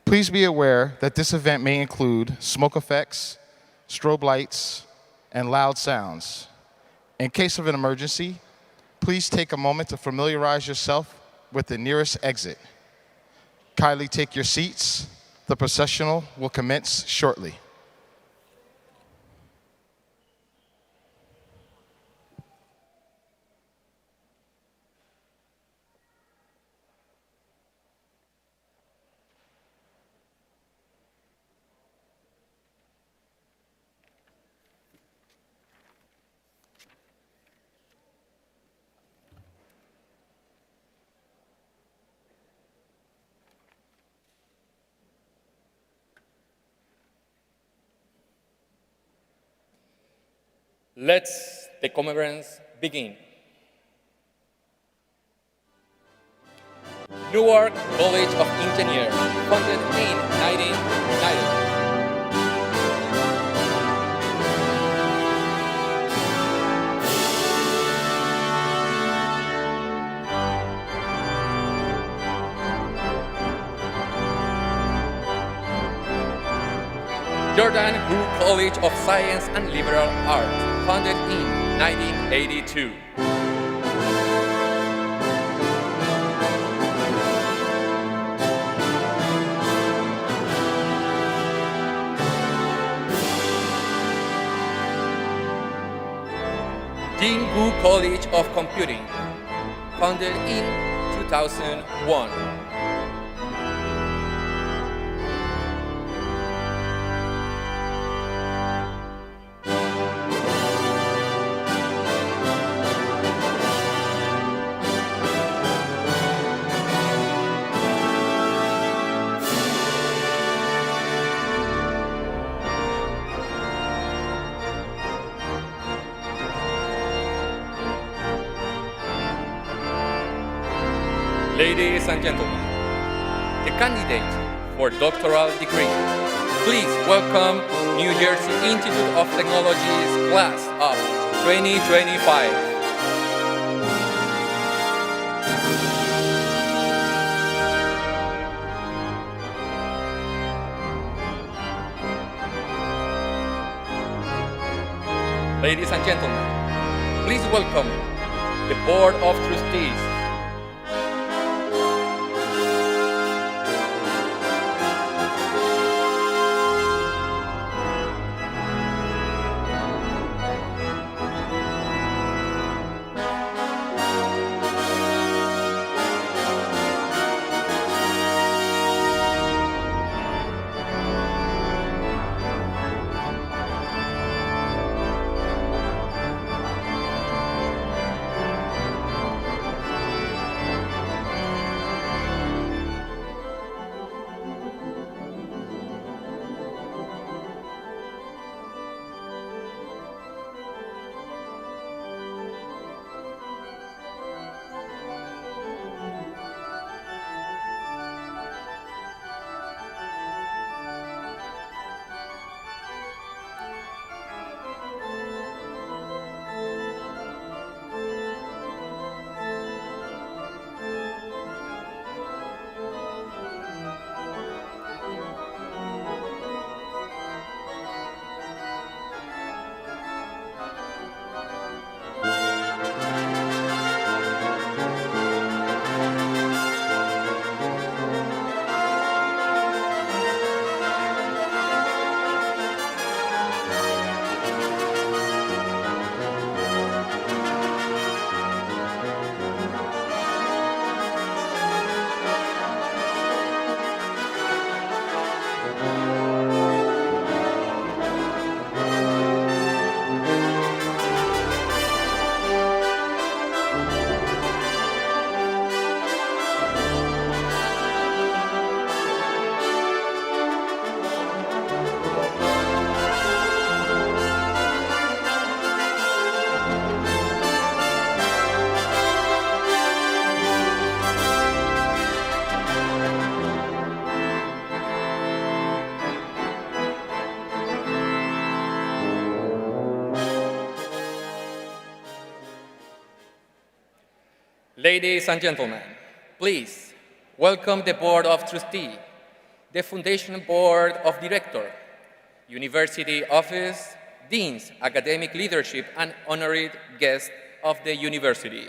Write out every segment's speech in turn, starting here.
Please be aware that this event may include smoke effects, strobe lights, and loud sounds. In case of an emergency, please take a moment to familiarize yourself with the nearest exit. Kindly take your seats. The processional will commence shortly. Let the conference begin. Newark College of Engineers, founded in 1990. Jordan Hare College of Science and Liberal Arts, founded in 1982. Jingu College of Computing, founded in 2001. Ladies and gentlemen, the candidate for doctoral degree, please welcome New Jersey Institute of Technology's class of 2025. Ladies and gentlemen, please welcome the Board of Trustees. Ladies and gentlemen, please welcome the Board of Trustees. the Foundation Board of Directors, University Office, Deans, Academic Leadership, and honored guests of the university,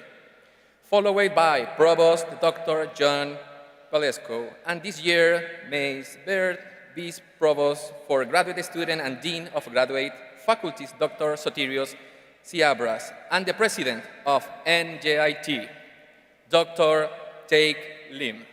followed by Provost Dr. John Palesco, and this year, Ms. Baird, Vice Provost for Graduate Student and Dean of Graduate Faculties, Dr. Sotirios Ciabras, and the President of NJIT, Dr. Taek Lim.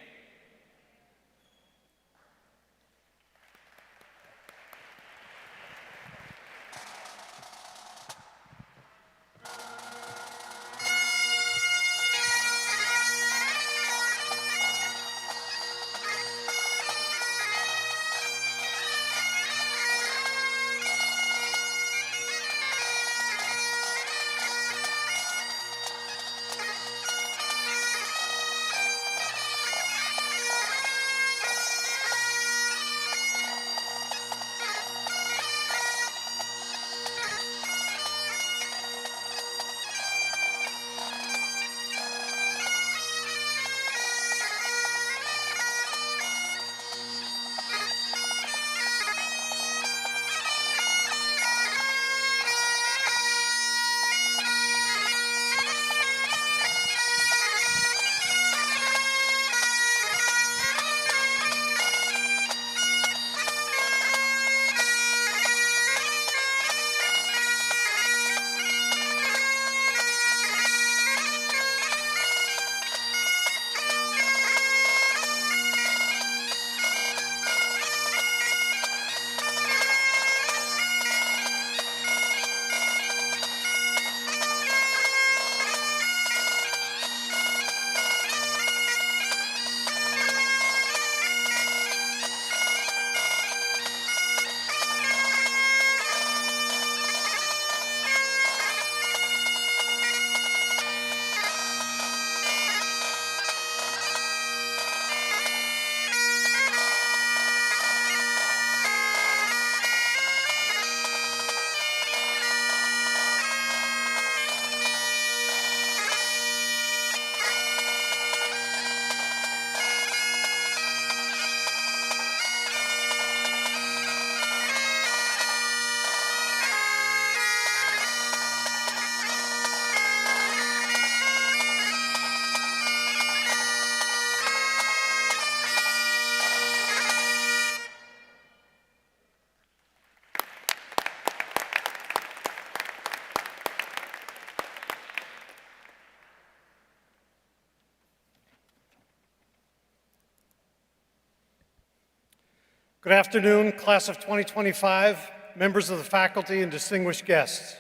Good afternoon, class of 2025, members of the faculty and distinguished guests.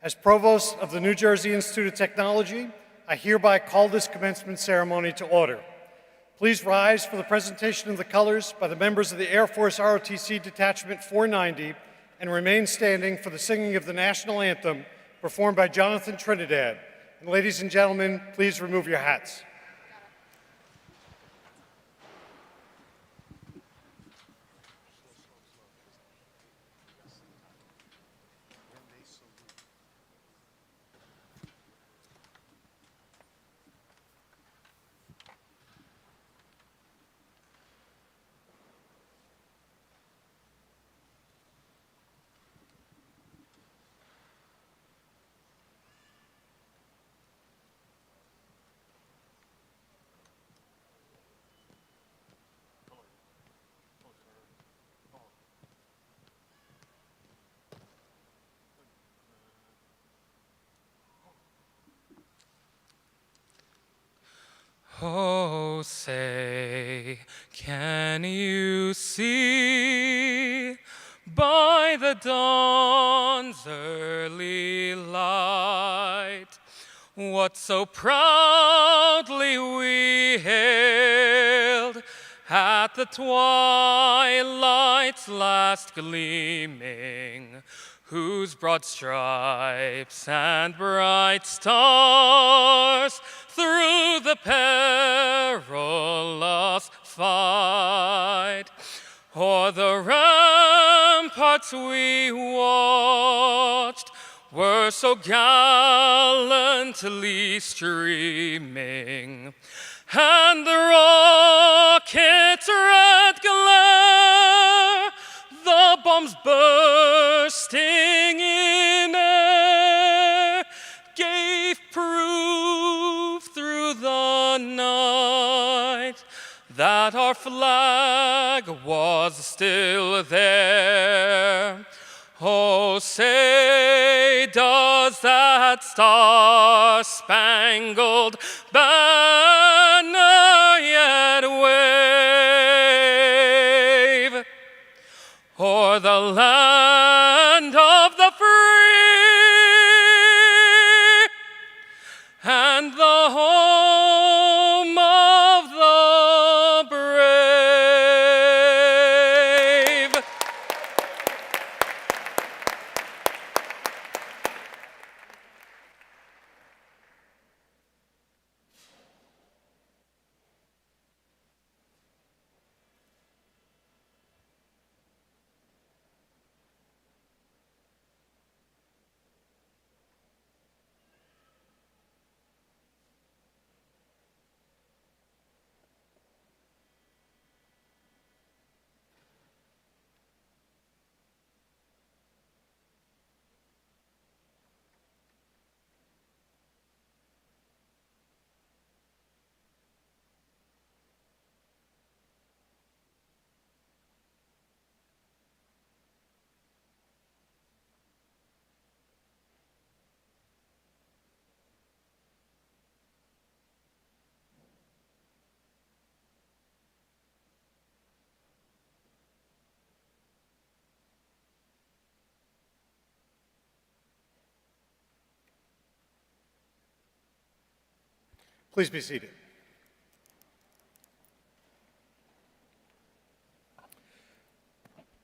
As Provost of the New Jersey Institute of Technology, I hereby call this commencement ceremony to order. Please rise for the presentation of the colors by the members of the Air Force ROTC Detachment 490 and remain standing for the singing of the national anthem performed by Jonathan Trinidad. And ladies and gentlemen, please remove your hats. Oh, say, can you see by the dawn's early light what so proudly we hailed at the twilight's last gleaming, whose broad stripes and bright stars through the perilous fight o'er the ramparts we watched were so gallantly streaming, and the rocket's red glare that our flag was still there. Oh, say does that star-spangled banner yet wave o'er the land of the free and the home of the brave? Please be seated.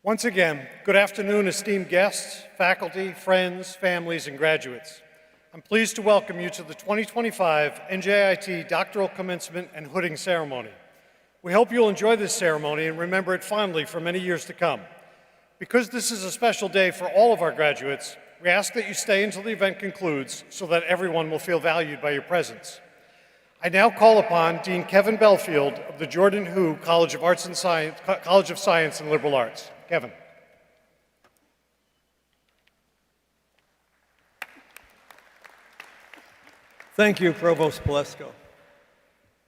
Once again, good afternoon, esteemed guests, faculty, friends, families, and graduates. I'm pleased to welcome you to the 2025 NJIT Doctoral Commencement and Hooding Ceremony. We hope you'll enjoy this ceremony and remember it fondly for many years to come. Because this is a special day for all of our graduates, we ask that you stay until the event concludes so that everyone will feel valued by your presence. I now call upon Dean Kevin Belfield of the Jordan Hu College of Science and Liberal Arts. Kevin. Thank you, Provost Palesko.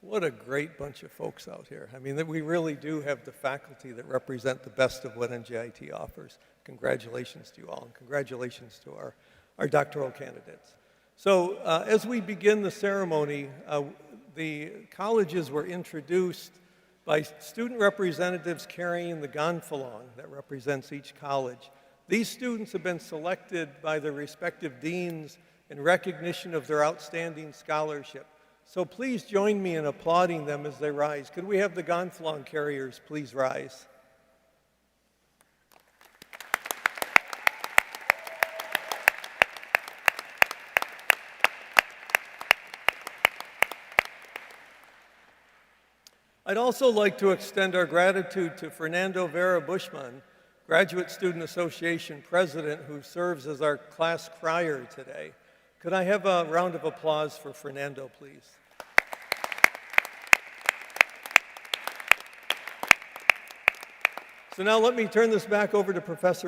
What a great bunch of folks out here. I mean, we really do have the faculty that represent the best of what NJIT offers. Congratulations to you all, and congratulations to our doctoral candidates. So as we begin the ceremony, the colleges were introduced by student representatives carrying the gonfalon that represents each college. These students have been selected by their respective deans in recognition of their outstanding scholarship. So please join me in applauding them as they rise. Could we have the gonfalon carriers please rise? I'd also like to extend our gratitude to Fernando Vera Bushman, Graduate Student Association President, who serves as our class crier today. Could I have a round of applause for Fernando, please? So now let me turn this back over to Provost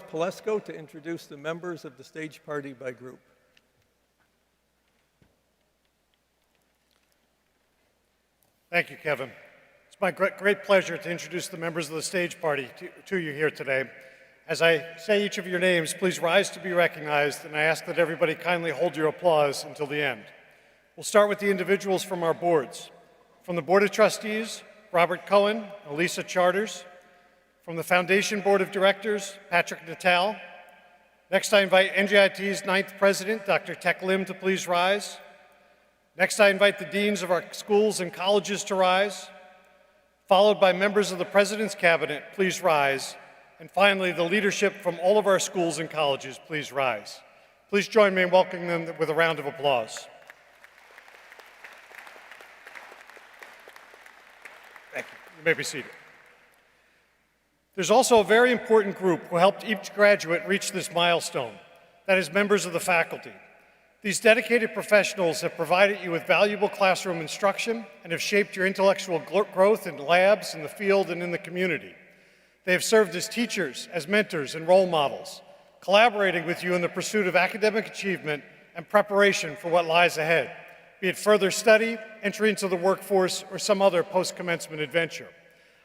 Palesko to introduce the members of the stage party by group. Thank you, Kevin. It's my great pleasure to introduce the members of the stage party to you here today. As I say each of your names, please rise to be recognized, and I ask that everybody kindly hold your applause until the end. We'll start with the individuals from our boards. From the Board of Trustees, Robert Cohen, Elisa Charters. From the Foundation Board of Directors, Patrick Natal. Next, I invite NJIT's 9th President, Dr. Tek Lim, to please rise. Next, I invite the deans of our schools and colleges to rise, followed by members of the President's Cabinet, please rise, and finally, the leadership from all of our schools and colleges, please rise. Please join me in welcoming them with a round of applause. Thank you. You may be seated. There's also a very important group who helped each graduate reach this milestone. That is members of the faculty. These dedicated professionals have provided you with valuable classroom instruction and have shaped your intellectual growth in labs, in the field, and in the community. They have served as teachers, as mentors, and role models, collaborating with you in the pursuit of academic achievement and preparation for what lies ahead. be it further study, entry into the workforce, or some other post-commencement adventure.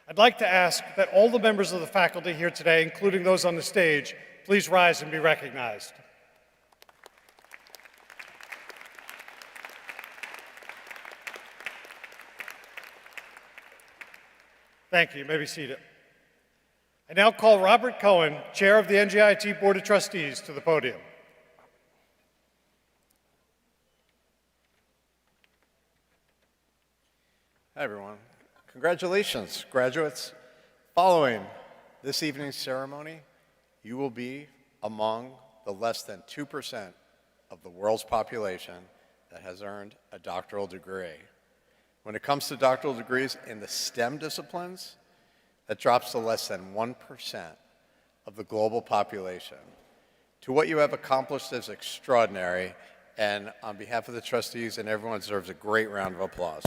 I'd like to ask that all the members of the faculty here today, including those on the stage, please rise and be recognized. Thank you. You may be seated. I now call Robert Cohen, Chair of the NJIT Board of Trustees, to the podium. Hi, everyone. Congratulations, graduates. Following this evening's ceremony, you will be among the less than 2% of the world's population that has earned a doctoral degree. When it comes to doctoral degrees in the STEM disciplines, that drops to less than 1% of the global population. To what you have accomplished is extraordinary, and on behalf of the trustees and everyone deserves a great round of applause.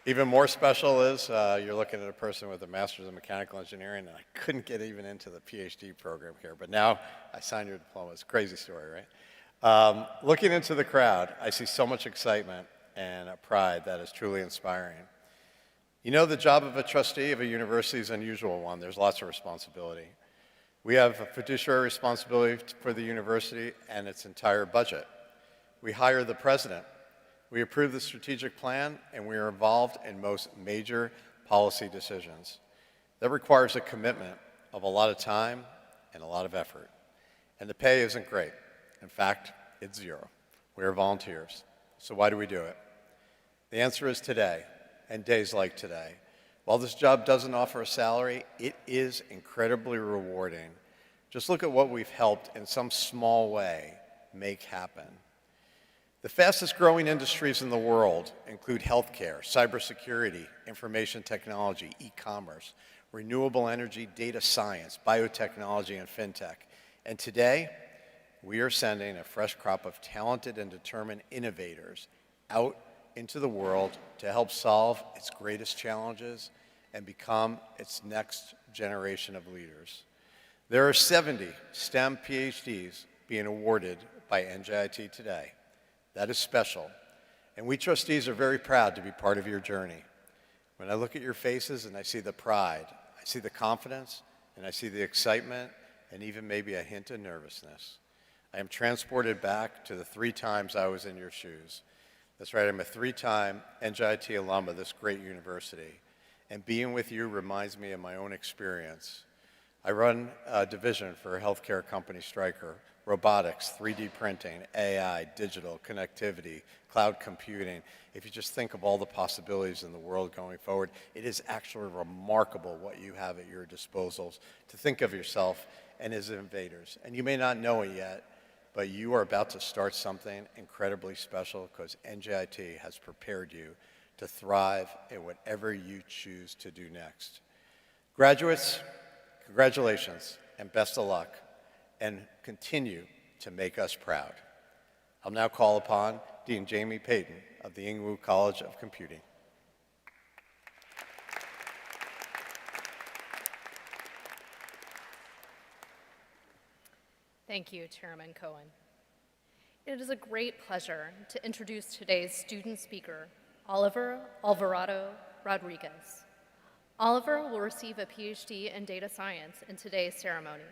Even more special is you're looking at a person with a master's in mechanical engineering, and I couldn't get even into the Ph.D. program here, but now I signed your diploma. It's a crazy story, right? Looking into the crowd, I see so much excitement and a pride that is truly inspiring. You know, the job of a trustee of a university is an unusual one. There's lots of responsibility. We have a fiduciary responsibility for the university and its entire budget. We hire the president. We approve the strategic plan, and we are involved in most major policy decisions. That requires a commitment of a lot of time and a lot of effort. And the pay isn't great. In fact, it's zero. We are volunteers. So why do we do it? The answer is today, and days like today. While this job doesn't offer a salary, it is incredibly rewarding. Just look at what we've helped in some small way make happen. The fastest growing industries in the world include healthcare, cybersecurity, information technology, e-commerce, renewable energy, data science, biotechnology, and fintech. And today, we are sending a fresh crop of talented and determined innovators out into the world to help solve its greatest challenges and become its next generation of leaders. There are 70 STEM PhDs being awarded by NJIT today. That is special, and we trustees are very proud to be part of your journey. When I look at your faces and I see the pride, I see the confidence, and I see the excitement, and even maybe a hint of nervousness. I am transported back to the 3 times I was in your shoes. That's right, I'm a 3-time NJIT alum of this great university, and being with you reminds me of my own experience. I run a division for a healthcare company, Stryker. Robotics, 3D printing, AI, digital, connectivity, cloud computing. If you just think of all the possibilities in the world going forward, it is actually remarkable what you have at your disposals to think of yourself and as innovators. And you may not know it yet, but you are about to start something incredibly special because NJIT has prepared you to thrive in whatever you choose to do next. Graduates, congratulations and best of luck, and continue to make us proud. I'll now call upon Dean Jamie Payton of the Inglewood College of Computing. Thank you, Chairman Cohen. It is a great pleasure to introduce today's student speaker, Oliver Alvarado Rodriguez. Oliver will receive a PhD in data science in today's ceremony.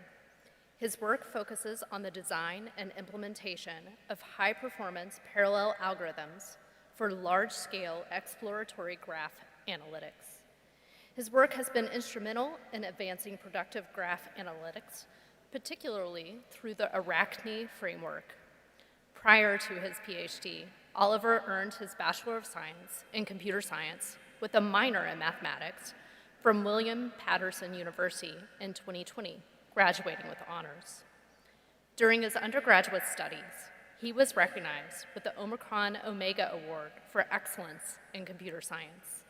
His work focuses on the design and implementation of high-performance parallel algorithms for large-scale exploratory graph analytics. His work has been instrumental in advancing productive graph analytics, particularly through the Arachne framework. Prior to his PhD, Oliver earned his Bachelor of Science in Computer Science with a minor in mathematics from William Patterson University in 2020. Graduating with honors. During his undergraduate studies, he was recognized with the Omicron Omega Award for Excellence in Computer Science.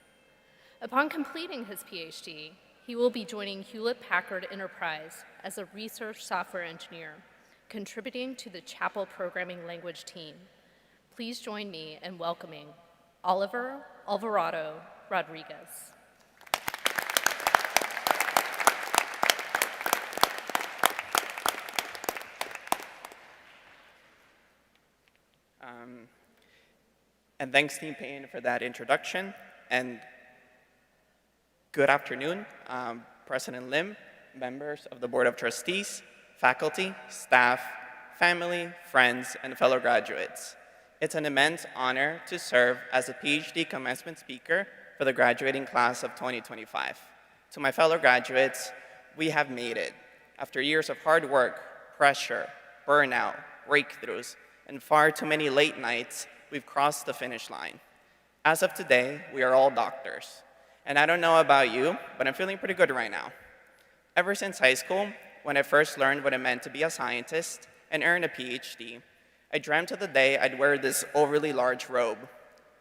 Upon completing his PhD, he will be joining Hewlett-Packard Enterprise as a research software engineer, contributing to the Chapel programming language team. Please join me in welcoming Oliver Alvarado Rodriguez. And thanks, Team Payne, for that introduction. And good afternoon, President Lim, members of the Board of Trustees, faculty, staff, family, friends, and fellow graduates. It's an immense honor to serve as a Ph.D. commencement speaker for the graduating class of 2025. To my fellow graduates, we have made it. After years of hard work, pressure, burnout, breakthroughs, and far too many late nights, we've crossed the finish line. As of today, we are all doctors. And I don't know about you, but I'm feeling pretty good right now. Ever since high school, when I first learned what it meant to be a scientist and earn a PhD, I dreamt of the day I'd wear this overly large robe.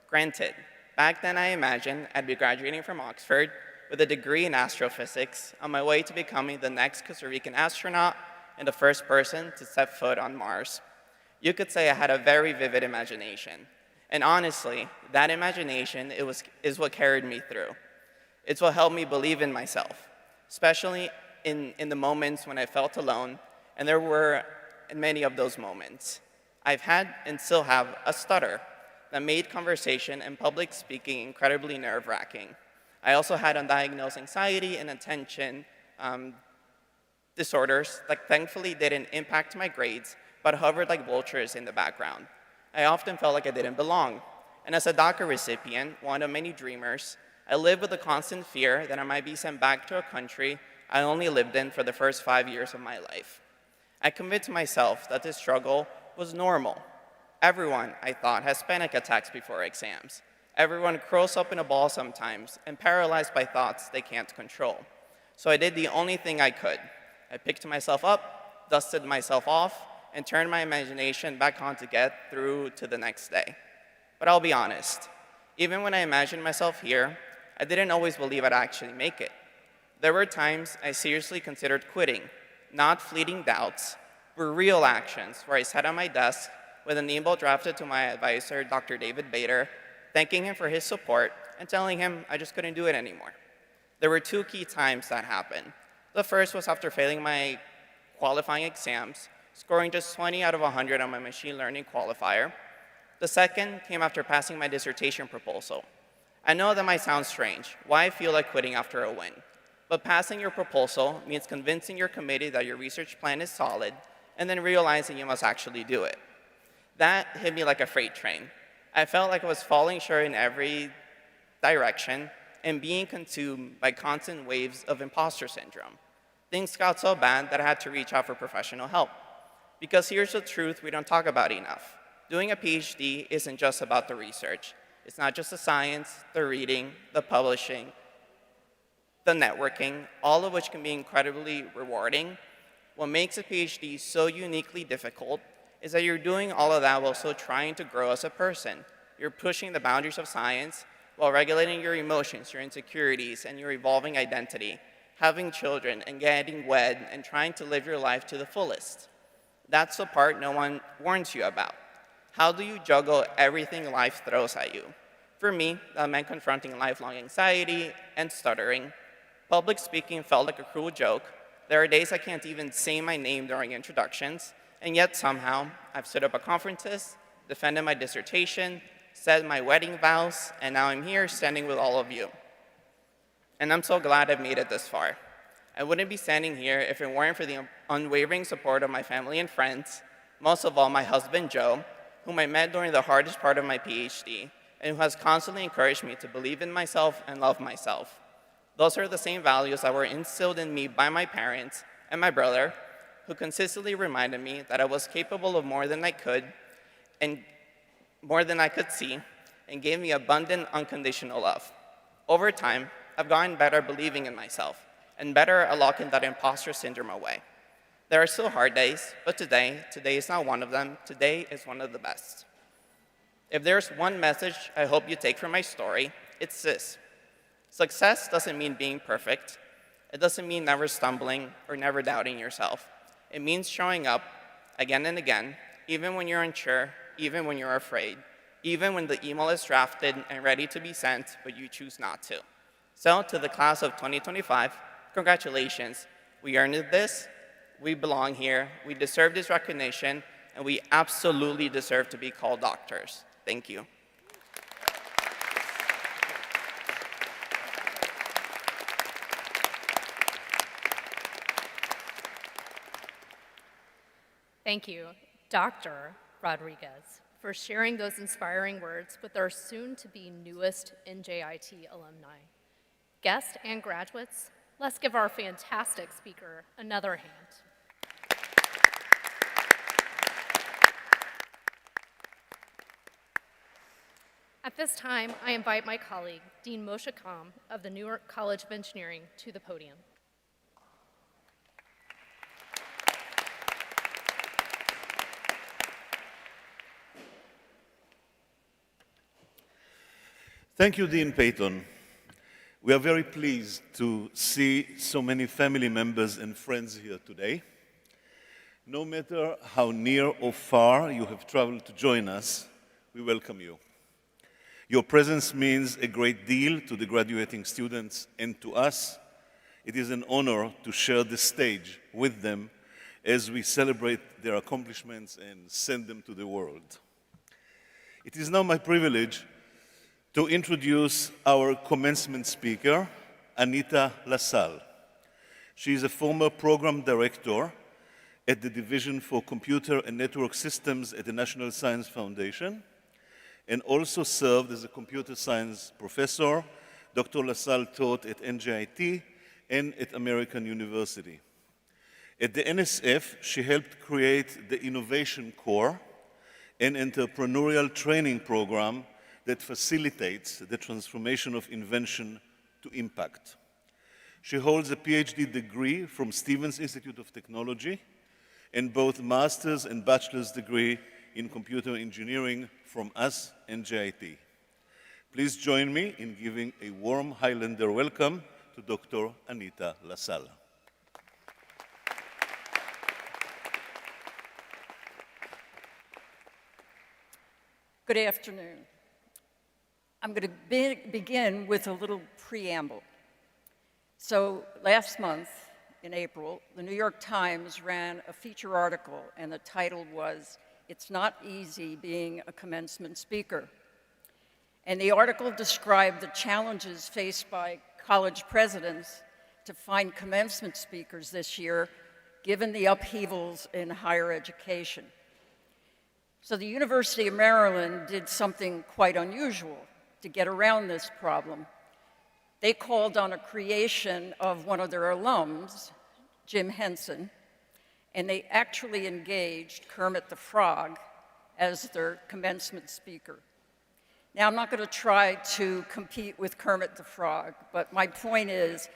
Granted, back then I imagined I'd be graduating from Oxford with a degree in astrophysics on my way to becoming the next Costa Rican astronaut and the first person to set foot on Mars. You could say I had a very vivid imagination. And honestly, that imagination is what carried me through. It's what helped me believe in myself, especially in the moments when I felt alone, and there were many of those moments. I've had and still have a stutter that made conversation and public speaking incredibly nerve-wracking. I also had undiagnosed anxiety and attention disorders that thankfully didn't impact my grades, but hovered like vultures in the background. I often felt like I didn't belong. And as a DACA recipient, one of many dreamers, I lived with the constant fear that I might be sent back to a country I only lived in for the first 5 years of my life. I convinced myself that this struggle was normal. Everyone, I thought, has panic attacks before exams. Everyone curls up in a ball sometimes and paralyzed by thoughts they can't control. So I did the only thing I could. I picked myself up, dusted myself off, and turned my imagination back on to get through to the next day. But I'll be honest, even when I imagined myself here, I didn't always believe I'd actually make it. There were times I seriously considered quitting, not fleeting doubts, but real actions where I sat at my desk with an email drafted to my advisor, Dr. David Bader, thanking him for his support and telling him I just couldn't do it anymore. There were two key times that happened. The first was after failing my qualifying exams, scoring just 20 out of 100 on my machine learning qualifier. The second came after passing my dissertation proposal. I know that might sound strange, why I feel like quitting after a win. But passing your proposal means convincing your committee that your research plan is solid, and then realizing you must actually do it. That hit me like a freight train. I felt like I was falling short in every direction and being consumed by constant waves of imposter syndrome. Things got so bad that I had to reach out for professional help. Because here's the truth we don't talk about enough. Doing a PhD isn't just about the research. It's not just the science, the reading, the publishing, the networking, all of which can be incredibly rewarding. What makes a PhD so uniquely difficult is that you're doing all of that while still trying to grow as a person. You're pushing the boundaries of science while regulating your emotions, your insecurities, and your evolving identity, having children and getting wed and trying to live your life to the fullest. That's the part no one warns you about. How do you juggle everything life throws at you? For me, that meant confronting lifelong anxiety and stuttering. Public speaking felt like a cruel joke. There are days I can't even say my name during introductions, and yet somehow I've stood up at conferences, defended my dissertation, said my wedding vows, and now I'm here standing with all of you. And I'm so glad I've made it this far. I wouldn't be standing here if it weren't for the unwavering support of my family and friends, most of all my husband, Joe, whom I met during the hardest part of my PhD, and who has constantly encouraged me to believe in myself and love myself. Those are the same values that were instilled in me by my parents and my brother, who consistently reminded me that I was capable of more than I could see, and gave me abundant, unconditional love. Over time, I've gotten better believing in myself, and better at locking that imposter syndrome away. There are still hard days, but today is not one of them. Today is one of the best. If there's one message I hope you take from my story, it's this. Success doesn't mean being perfect. It doesn't mean never stumbling or never doubting yourself. It means showing up again and again, even when you're unsure, even when you're afraid, even when the email is drafted and ready to be sent, but you choose not to. So, to the class of 2025, congratulations. We earned this, we belong here, we deserve this recognition, and we absolutely deserve to be called doctors. Thank you. Thank you, Dr. Rodriguez, for sharing those inspiring words with our soon-to-be newest NJIT alumni. Guests and graduates, let's give our fantastic speaker another hand. At this time, I invite my colleague, Dean Moshe Kam of the New York College of Engineering, to the podium. Thank you, Dean Payton. We are very pleased to see so many family members and friends here today. No matter how near or far you have traveled to join us, we welcome you. Your presence means a great deal to the graduating students and to us. It is an honor to share the stage with them as we celebrate their accomplishments and send them to the world. It is now my privilege to introduce our commencement speaker, Anita LaSalle. She is a former program director at the Division for Computer and Network Systems at the National Science Foundation, and also served as a computer science professor. Dr. LaSalle taught at NJIT and at American University. At the NSF, she helped create the Innovation Corps, an entrepreneurial training program that facilitates the transformation of invention to impact. She holds a Ph.D. degree from Stevens Institute of Technology and both master's and bachelor's degree in computer engineering from us, NJIT. Please join me in giving a warm Highlander welcome to Dr. Anita LaSalle. Good afternoon. I'm going to begin with a little preamble. So last month, in April, the New York Times ran a feature article, and the title was, "It's Not Easy Being a Commencement Speaker." And the article described the challenges faced by college presidents to find commencement speakers this year, given the upheavals in higher education. So the University of Maryland did something quite unusual to get around this problem. They called on a creation of one of their alums, Jim Henson, and they actually engaged Kermit the Frog as their commencement speaker. Now, I'm not going to try to compete with Kermit the Frog, but my point is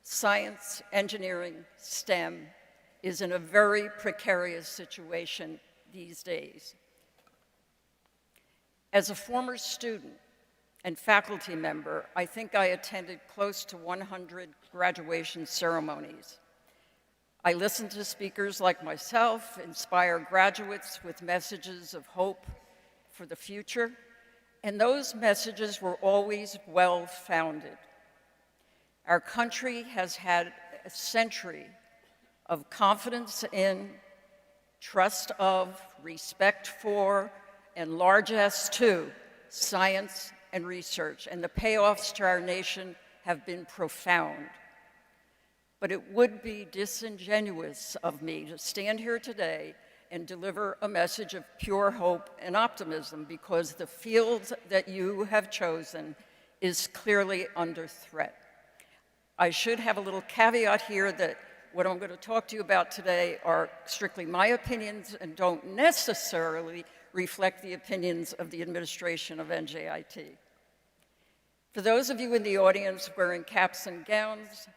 science, engineering, STEM is in a very precarious situation these days. As a former student and faculty member, I think I attended close to 100 graduation ceremonies. I listened to speakers like myself inspire graduates with messages of hope for the future, and those messages were always well-founded. Our country has had a century of confidence in, trust of, respect for, and largesse to science and research, and the payoffs to our nation have been profound. But it would be disingenuous of me to stand here today and deliver a message of pure hope and optimism, because the field that you have chosen is clearly under threat. I should have a little caveat here that what I'm going to talk to you about today are strictly my opinions and don't necessarily reflect the opinions of the administration of NJIT. For those of you in the audience wearing caps and gowns,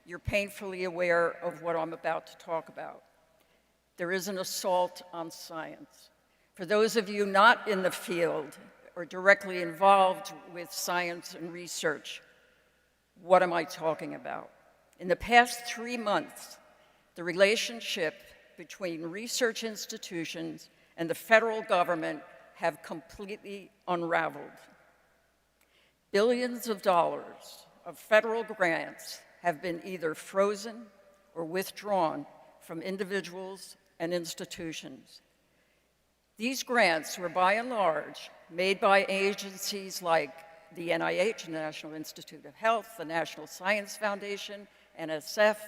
you're painfully aware of what I'm about to talk about. There is an assault on science. For those of you not in the field or directly involved with science and research, what am I talking about? In the past 3 months, the relationship between research institutions and the federal government have completely unraveled. Billions of dollars of federal grants have been either frozen or withdrawn from individuals and institutions. These grants were by and large made by agencies like the NIH, the National Institute of Health, the National Science Foundation, NSF,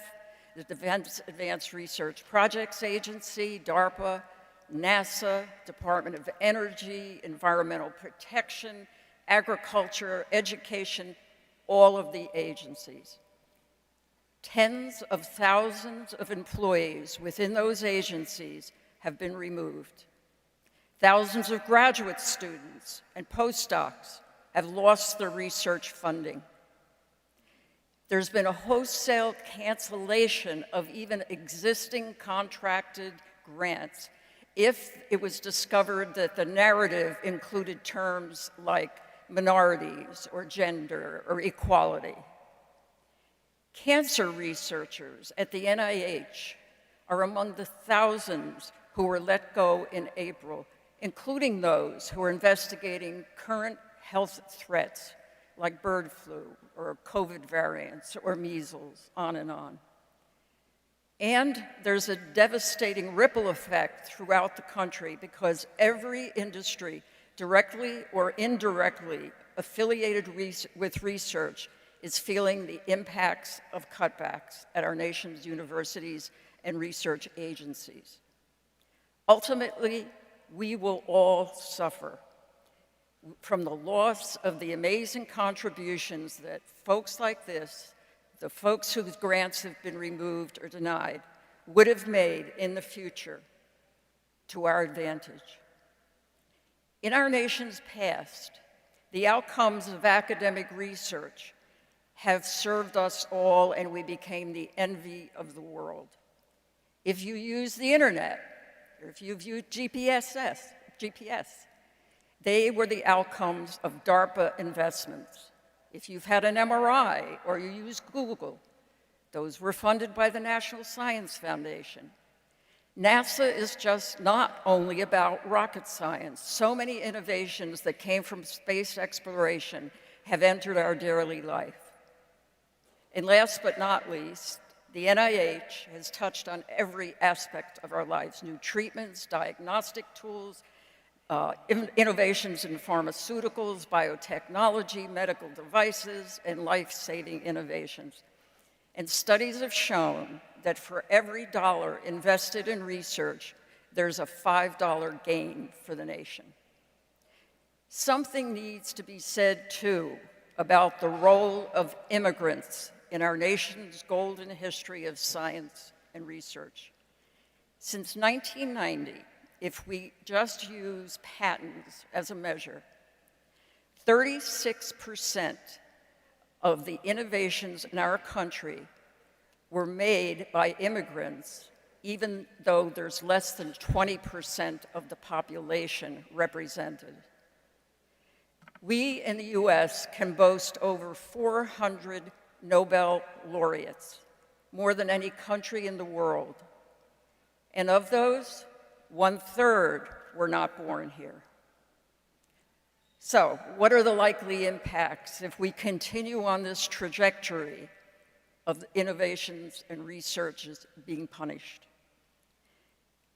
the Defense Advanced Research Projects Agency, DARPA, NASA, Department of Energy, Environmental Protection, Agriculture, Education, all of the agencies. Tens of thousands of employees within those agencies have been removed. Thousands of graduate students and postdocs have lost their research funding. There's been a wholesale cancellation of even existing contracted grants if it was discovered that the narrative included terms like minorities or gender or equality. Cancer researchers at the NIH are among the thousands who were let go in April, including those who are investigating current health threats like bird flu or COVID variants or measles, on and on. And there's a devastating ripple effect throughout the country because every industry, directly or indirectly affiliated with research, is feeling the impacts of cutbacks at our nation's universities and research agencies. Ultimately, we will all suffer from the loss of the amazing contributions that folks like this, the folks whose grants have been removed or denied, would have made in the future to our advantage. In our nation's past, the outcomes of academic research have served us all, and we became the envy of the world. If you use the internet, or if you've used GPS, they were the outcomes of DARPA investments. If you've had an MRI or you use Google, those were funded by the National Science Foundation. NASA is just not only about rocket science. So many innovations that came from space exploration have entered our daily life. And last but not least, the NIH has touched on every aspect of our lives: new treatments, diagnostic tools, innovations in pharmaceuticals, biotechnology, medical devices, and life-saving innovations. And studies have shown that for every dollar invested in research, there's a $5 gain for the nation. Something needs to be said, too, about the role of immigrants in our nation's golden history of science and research. Since 1990, if we just use patents as a measure, 36% of the innovations in our country were made by immigrants, even though there's less than 20% of the population represented. We in the US can boast over 400 Nobel laureates, more than any country in the world. And of those, 1/3 were not born here. So, what are the likely impacts if we continue on this trajectory of innovations and research is being punished?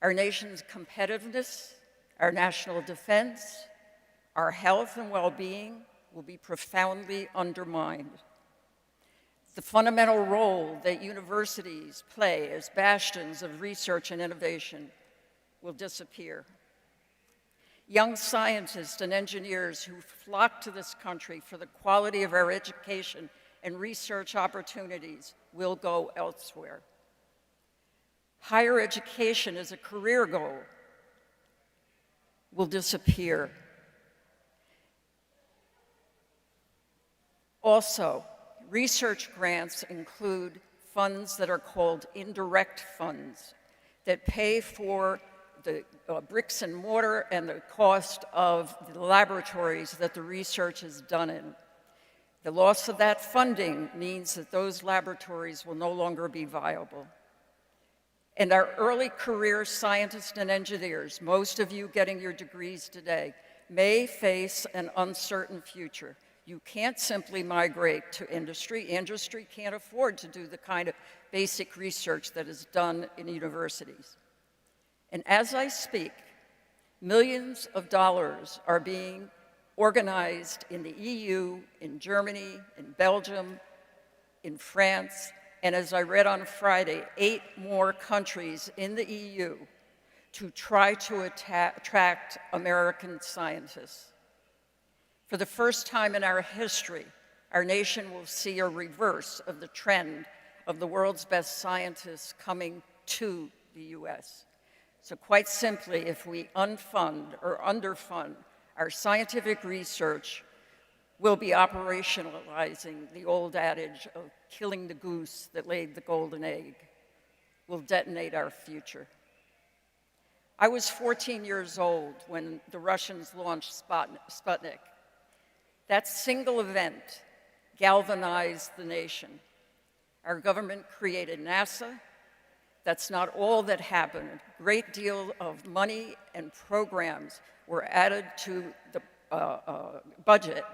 Our nation's competitiveness, our national defense, our health and well-being will be profoundly undermined. The fundamental role that universities play as bastions of research and innovation will disappear. Young scientists and engineers who flock to this country for the quality of our education and research opportunities will go elsewhere. Higher education as a career goal will disappear. Also, research grants include funds that are called indirect funds that pay for the bricks and mortar and the cost of the laboratories that the research is done in. The loss of that funding means that those laboratories will no longer be viable. And our early career scientists and engineers, most of you getting your degrees today, may face an uncertain future. You can't simply migrate to industry. Industry can't afford to do the kind of basic research that is done in universities. And as I speak, Millions of dollars are being organized in the EU, in Germany, in Belgium, in France, and as I read on Friday, 8 more countries in the EU to try to attract American scientists. For the first time in our history, our nation will see a reverse of the trend of the world's best scientists coming to the US. So quite simply, if we unfund or underfund our scientific research, we'll be operationalizing the old adage of killing the goose that laid the golden egg. We'll detonate our future. I was 14 years old when the Russians launched Sputnik. That single event galvanized the nation. Our government created NASA. That's not all that happened. A great deal of money and programs were added to the budget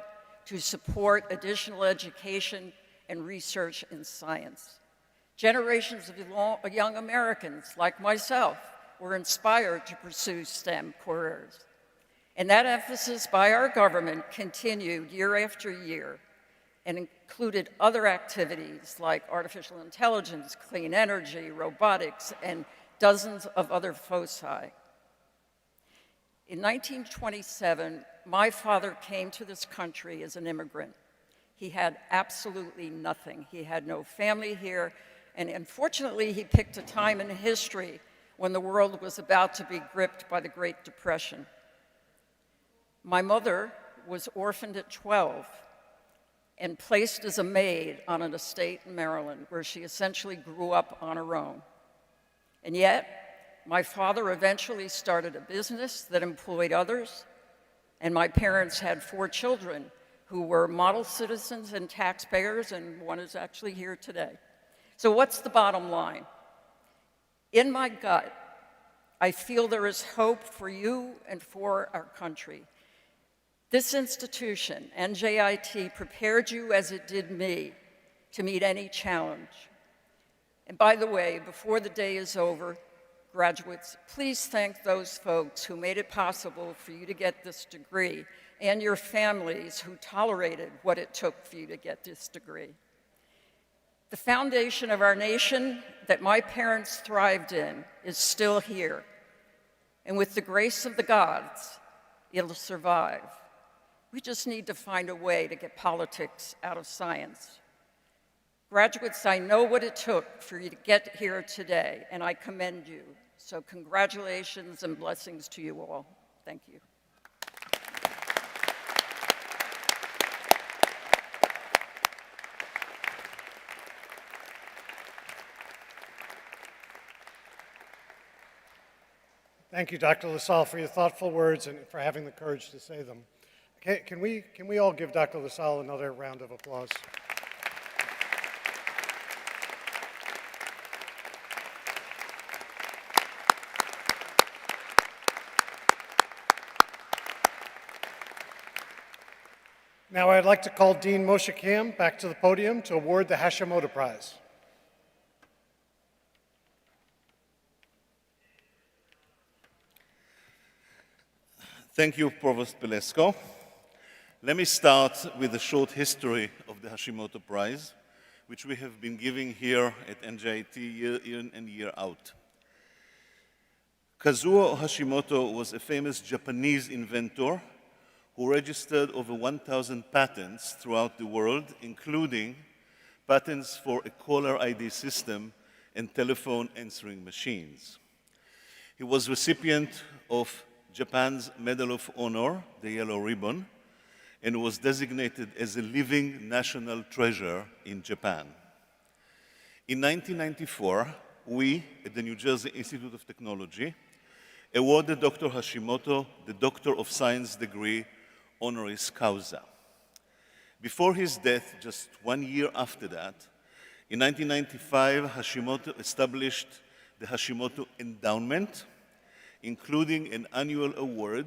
to support additional education and research in science. Generations of young Americans, like myself, were inspired to pursue STEM careers. And that emphasis by our government continued year after year and included other activities like artificial intelligence, clean energy, robotics, and dozens of other foci. In 1927, my father came to this country as an immigrant. He had absolutely nothing. He had no family here, and unfortunately, he picked a time in history when the world was about to be gripped by the Great Depression. My mother was orphaned at 12 and placed as a maid on an estate in Maryland, where she essentially grew up on her own. And yet, my father eventually started a business that employed others, and my parents had 4 children who were model citizens and taxpayers, and one is actually here today. So what's the bottom line? In my gut, I feel there is hope for you and for our country. This institution, NJIT, prepared you as it did me to meet any challenge. And by the way, before the day is over, graduates, please thank those folks who made it possible for you to get this degree and your families who tolerated what it took for you to get this degree. The foundation of our nation that my parents thrived in is still here. And with the grace of the gods, it'll survive. We just need to find a way to get politics out of science. Graduates, I know what it took for you to get here today, and I commend you. So congratulations and blessings to you all. Thank you. Thank you, Dr. LaSalle, for your thoughtful words and for having the courage to say them. Can we all give Dr. LaSalle another round of applause? Now I'd like to call Dean Moshe Kam back to the podium to award the Hashimoto Prize. Thank you, Provost Pelesko. Let me start with a short history of the Hashimoto Prize, which we have been giving here at NJIT year in and year out. Kazuo Hashimoto was a famous Japanese inventor who registered over 1,000 patents throughout the world, including patents for a caller ID system and telephone answering machines. He was recipient of Japan's Medal of Honor, the Yellow Ribbon, and was designated as a living national treasure in Japan. In 1994, we, at the New Jersey Institute of Technology, awarded Dr. Hashimoto the Doctor of Science degree honoris causa. Before his death, just 1 year after that, in 1995, Hashimoto established the Hashimoto Endowment, including an annual award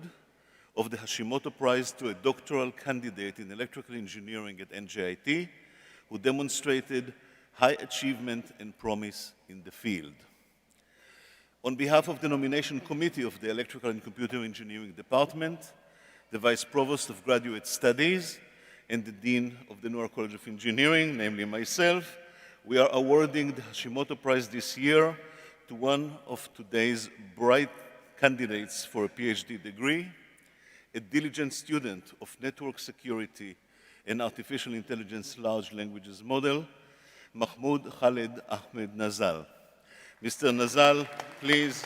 of the Hashimoto Prize to a doctoral candidate in electrical engineering at NJIT who demonstrated high achievement and promise in the field. On behalf of the nomination committee of the Electrical and Computer Engineering Department, the Vice Provost of Graduate Studies, and the Dean of the Newark College of Engineering, namely myself, we are awarding the Hashimoto Prize this year to one of today's bright candidates for a PhD degree, a diligent student of network security and artificial intelligence large languages model, Mahmoud Khaled Ahmed Nazal. Mr. Nazal, please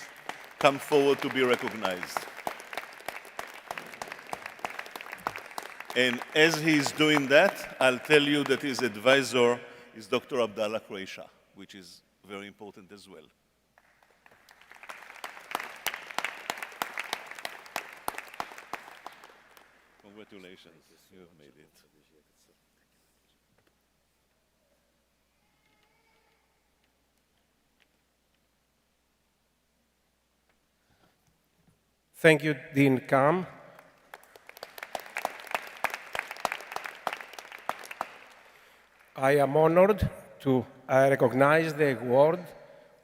come forward to be recognized. And as he's doing that, I'll tell you that his advisor is Dr. Abdallah Croatia, which is very important as well. Congratulations, you have made it. Thank you, Dean Kam. I am honored to recognize the award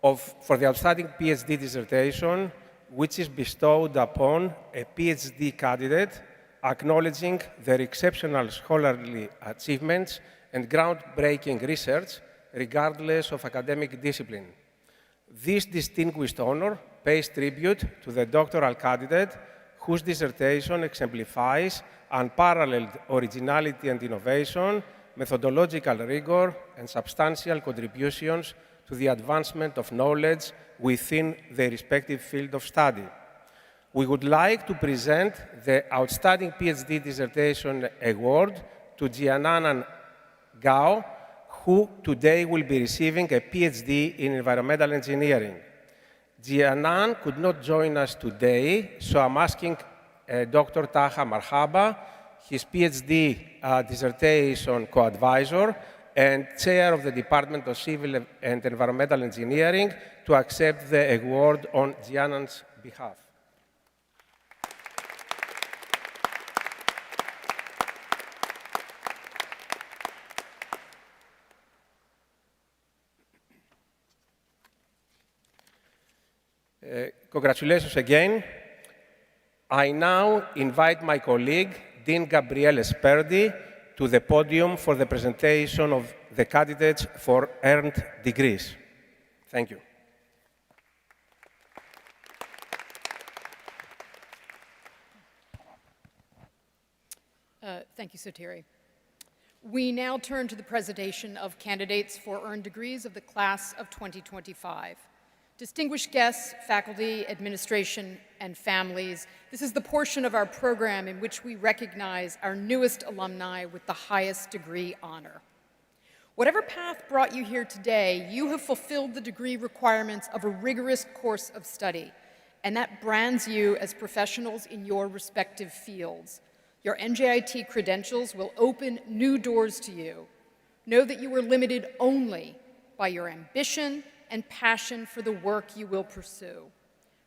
for the outstanding PhD dissertation, which is bestowed upon a PhD candidate, acknowledging their exceptional scholarly achievements and groundbreaking research, regardless of academic discipline. This distinguished honor pays tribute to the doctoral candidate whose dissertation exemplifies unparalleled originality and innovation, methodological rigor, and substantial contributions to the advancement of knowledge within their respective field of study. We would like to present the Outstanding PhD Dissertation Award to Jiananan Gao, who today will be receiving a PhD in environmental engineering. Jianan could not join us today, so I'm asking Dr. Taha Marhaba, his PhD dissertation co-advisor and chair of the Department of Civil and Environmental Engineering, to accept the award on Jianan's behalf. Congratulations again. I now invite my colleague, Dean Gabriele Sperdi, to the podium for the presentation of the candidates for earned degrees. Thank you. Thank you, Sotiri. We now turn to the presentation of candidates for earned degrees of the class of 2025. Distinguished guests, faculty, administration, and families, this is the portion of our program in which we recognize our newest alumni with the highest degree honor. Whatever path brought you here today, you have fulfilled the degree requirements of a rigorous course of study, and that brands you as professionals in your respective fields. Your NJIT credentials will open new doors to you. Know that you are limited only by your ambition and passion for the work you will pursue.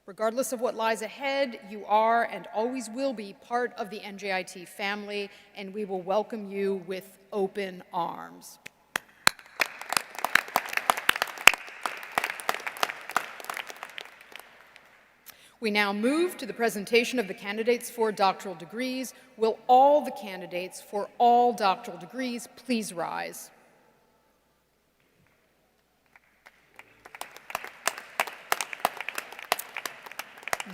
Regardless of what lies ahead, you are and always will be part of the NJIT family, and we will welcome you with open arms. We now move to the presentation of the candidates for doctoral degrees. Will all the candidates for all doctoral degrees please rise?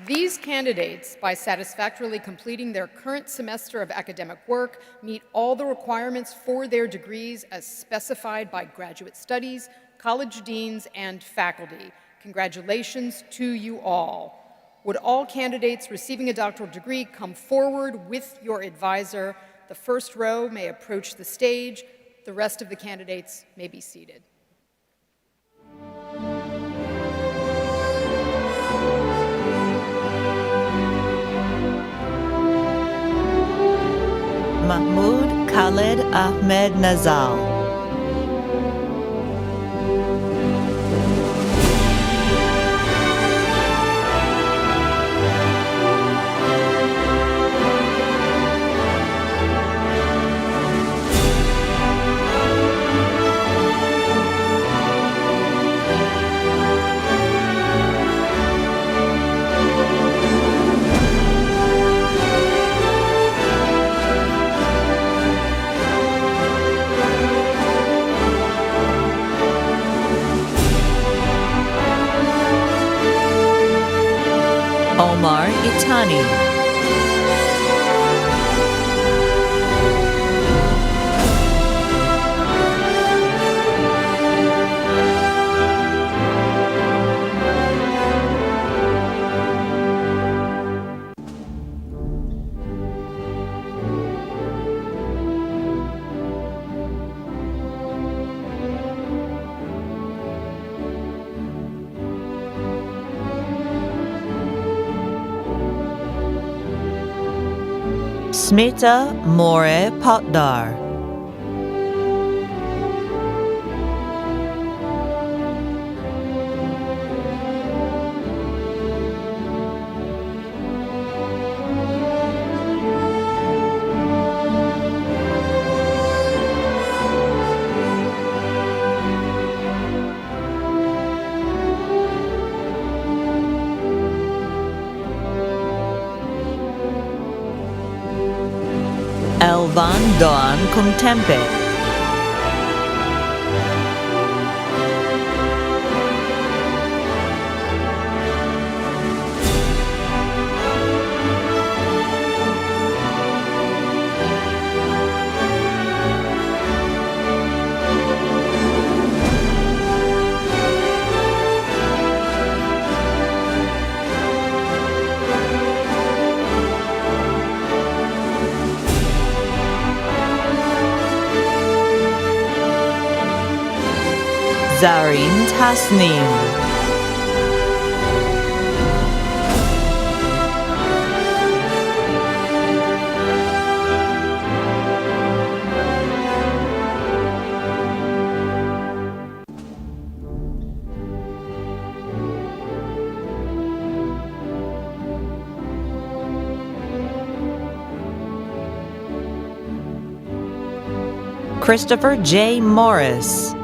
These candidates, by satisfactorily completing their current semester of academic work, meet all the requirements for their degrees as specified by graduate studies, college deans, and faculty. Congratulations to you all. Would all candidates receiving a doctoral degree come forward with your advisor? The first row may approach the stage. The rest of the candidates may be seated. Mahmoud Khaled Ahmed Nazal. Tani. Smita More Potdar. Elvan Doan Kumtempe. Zarin Tasnim. Christopher J. Morris.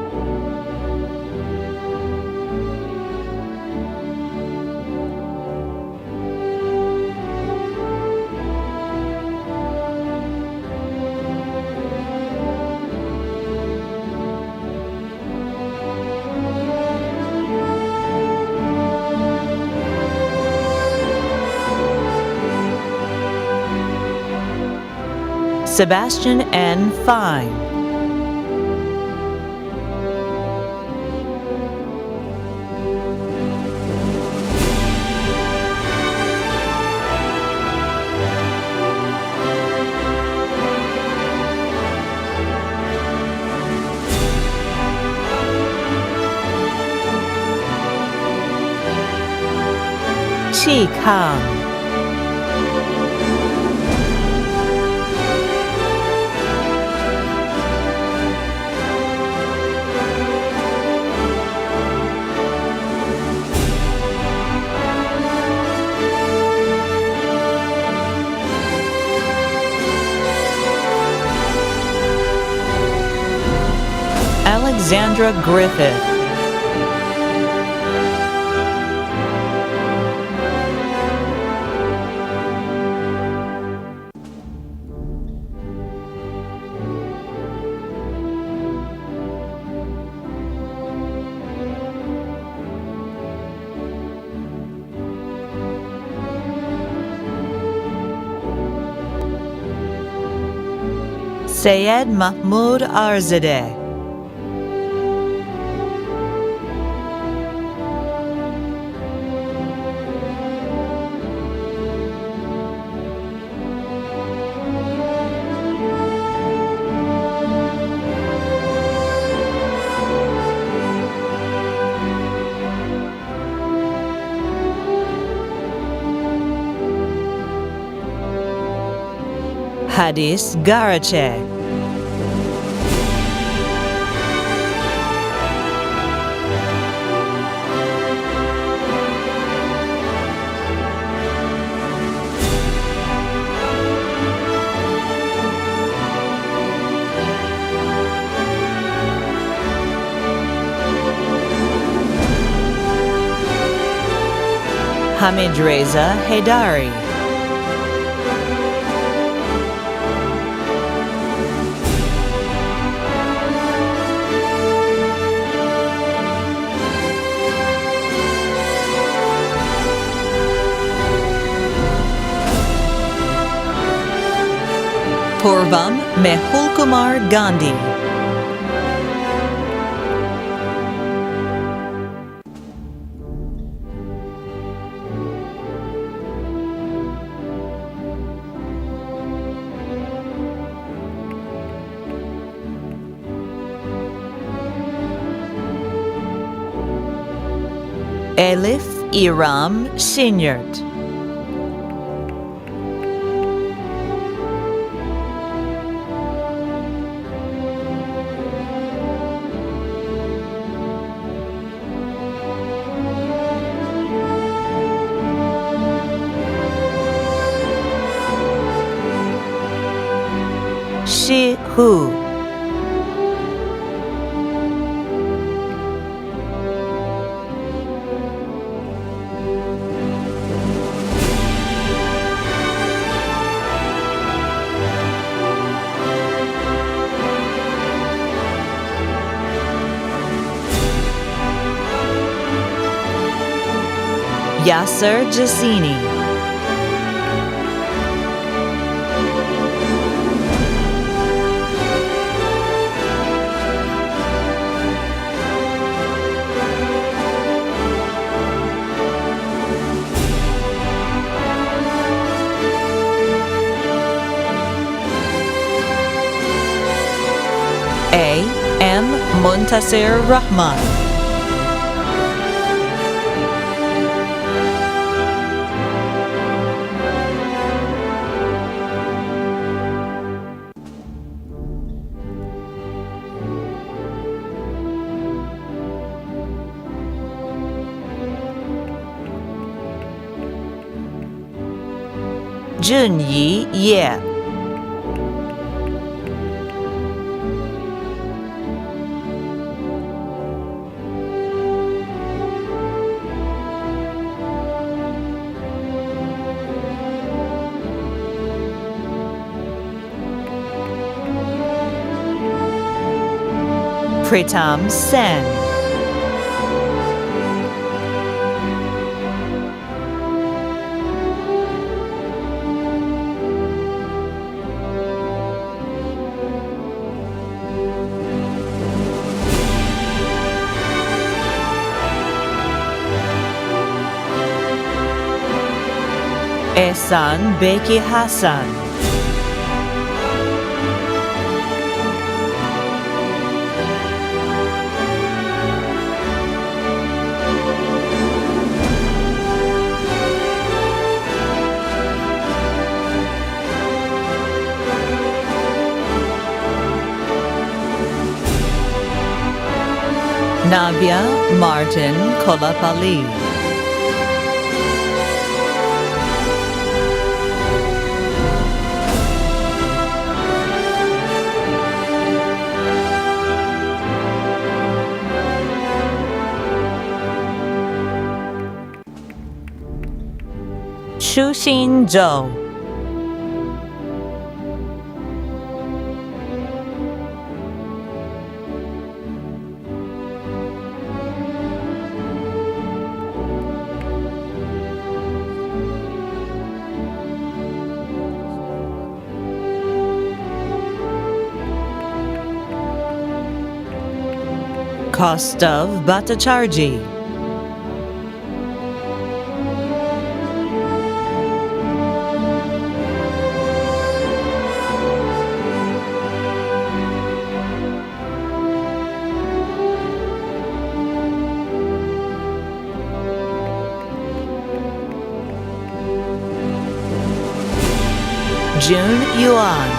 Sebastian N. Fine. Chi Kang. Alexandra Griffith. Sayed Mahmoud Arzadeh. Hadis Garache. Hamid Reza Haidari. Purvam Mehulkumar Gandhi. Elif Iram Sinyert. Shi Hu. Yasser Jassini. A. M. Muntasir Rahman. Junyi Ye. Pritam Sen. Ehsan Beki Hassan. Navya Martin Kolapali. Shushin Zhou. Kostov Bhattacharjee. Jun Yuan.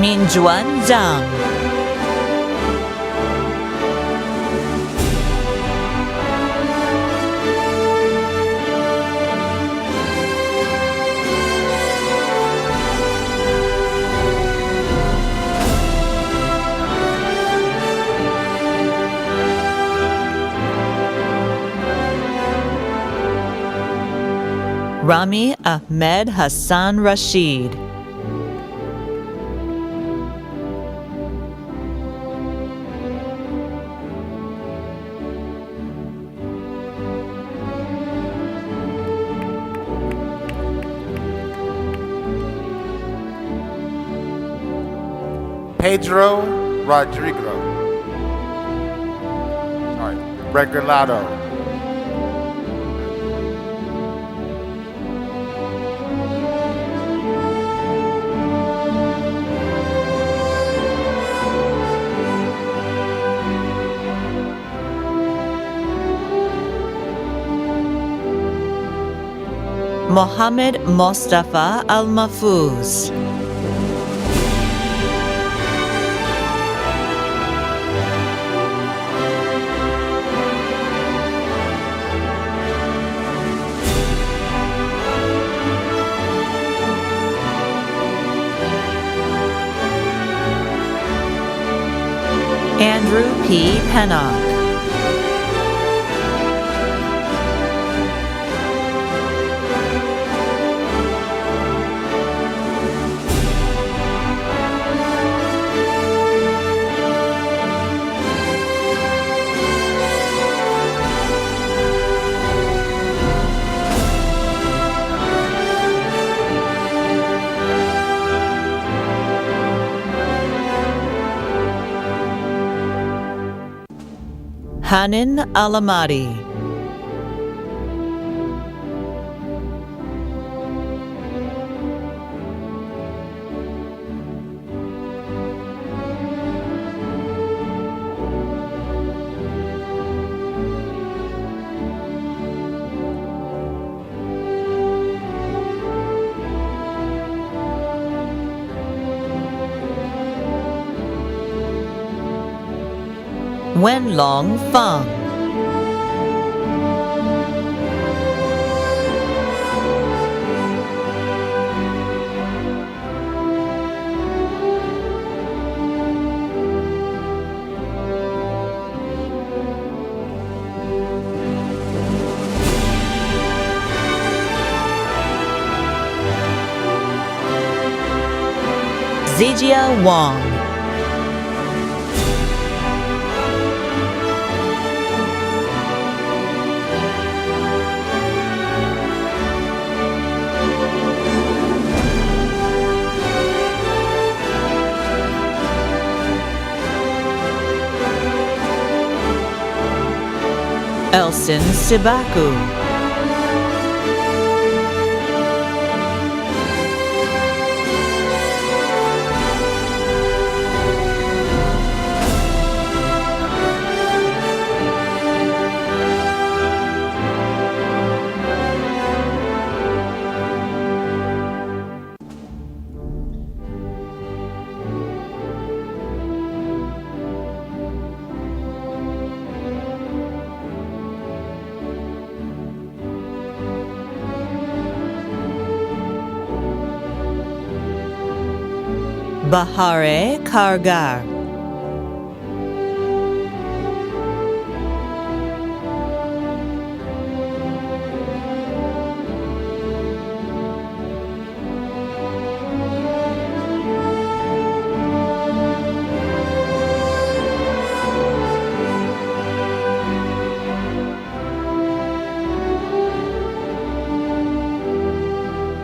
Minjuan Zhang. Rami Ahmed Hassan Rashid. Pedro Rodrigo. All right, Regalado. Mohammed Mostafa Al Mahfouz. Andrew P. Pennock. Hanan Alamadi. Wenlong Feng. Zijia Wang. Elson Sibaku. Bahare Kargar.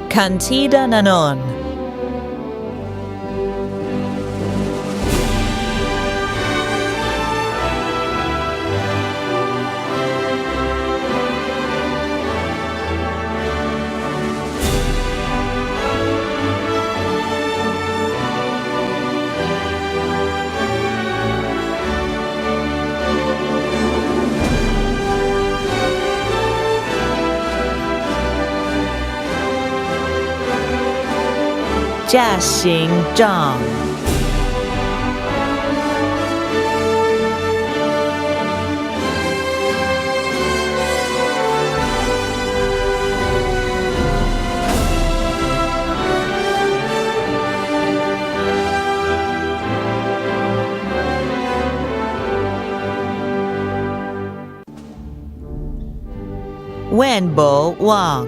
Cantida Nanon. Jiaxing Zhang. Wenbo Wang.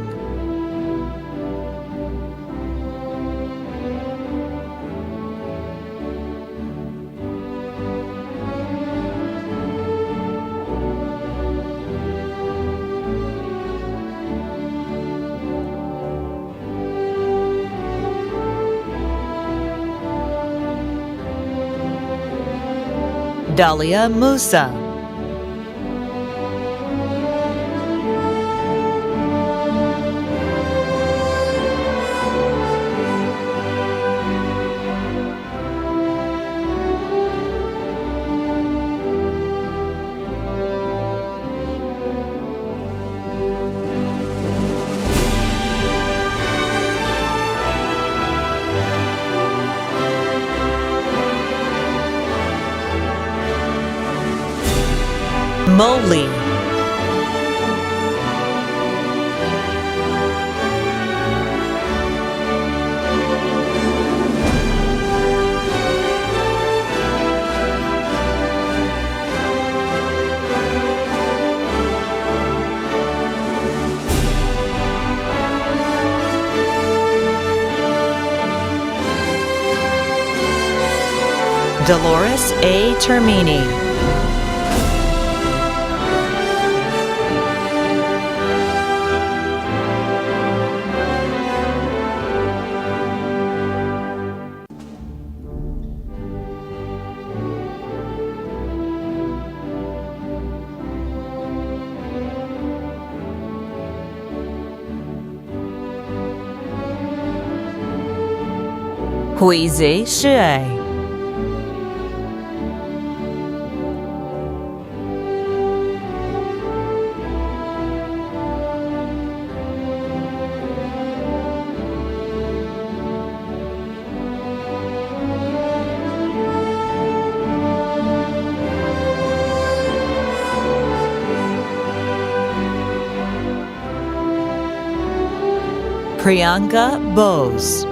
Dalia Musa. Molly. Dolores A. Termini. Huizi Xue. Priyanka Bose.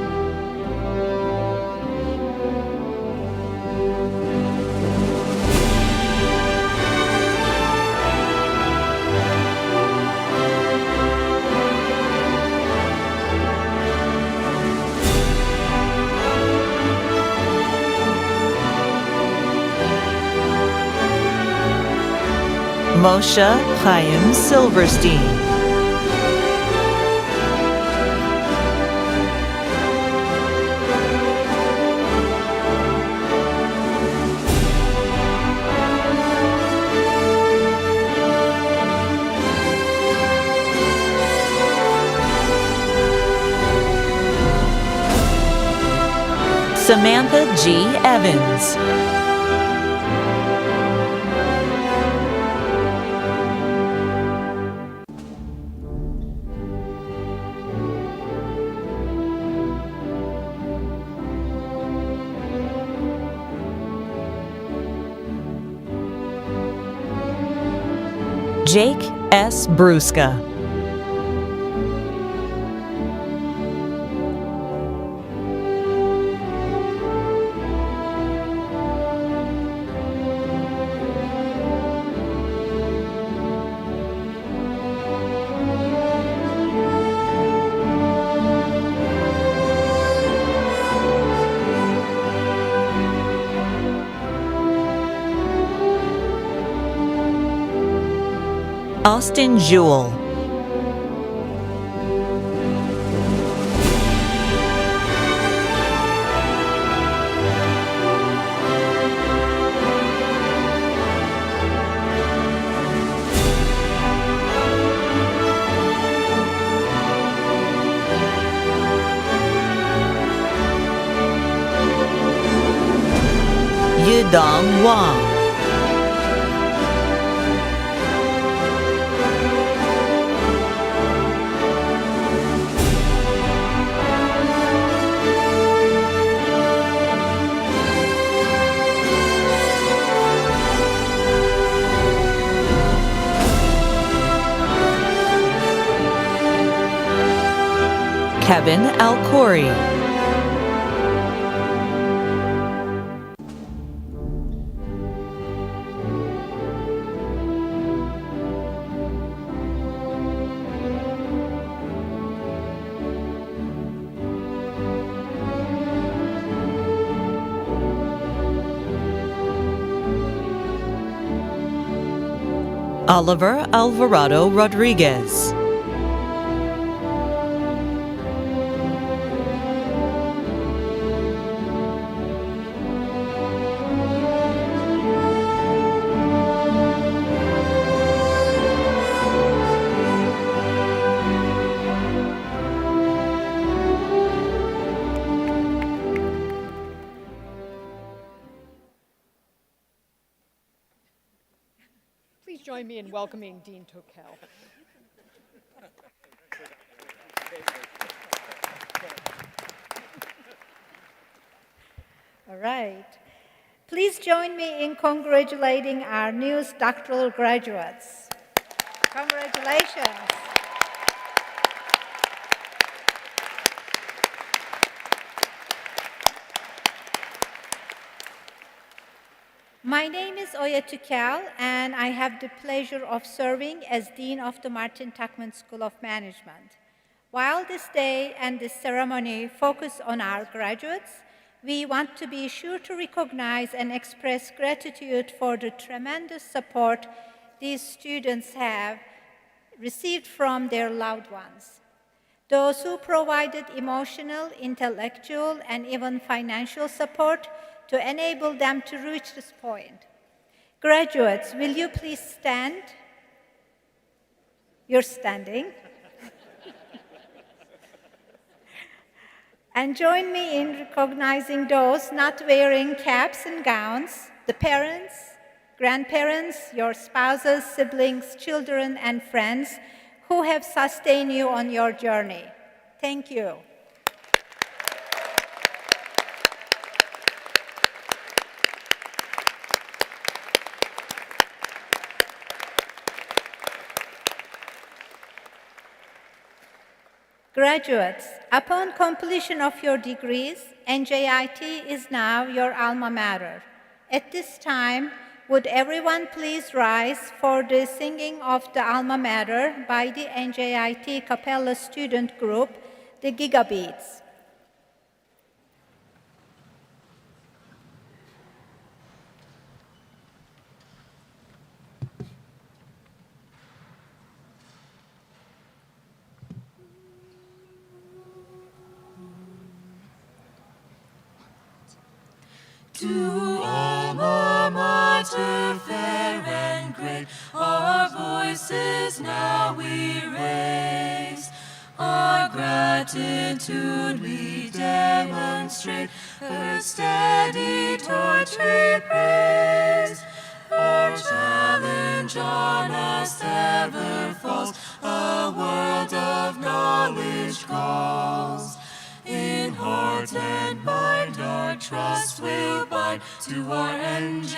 Moshe Chaim Silverstein. Samantha G. Evans. Jake S. Bruska. Austin Jewell. Yudong Wang. Kevin Alcori. Oliver Alvarado Rodriguez. join me in welcoming Dean Tokel. All right. Please join me in congratulating our newest doctoral graduates. Congratulations. My name is Oya Tukel, and I have the pleasure of serving as Dean of the Martin Tuckman School of Management. While this day and this ceremony focus on our graduates, we want to be sure to recognize and express gratitude for the tremendous support these students have received from their loved ones. Those who provided emotional, intellectual, and even financial support to enable them to reach this point. Graduates, will you please stand? You're standing. And join me in recognizing those not wearing caps and gowns, the parents, grandparents, your spouses, siblings, children, and friends who have sustained you on your journey. Thank you. Graduates, upon completion of your degrees, NJIT is now your alma mater. At this time, would everyone please rise for the singing of the alma mater by the NJIT Capella student group, the Gigabeats. To alma mater fair and great, our voices now we raise. Our gratitude we demonstrate, her steady torch we praise. Our challenge on us ever falls, a world of knowledge calls. In heart and mind our trust will bind to our NJIT.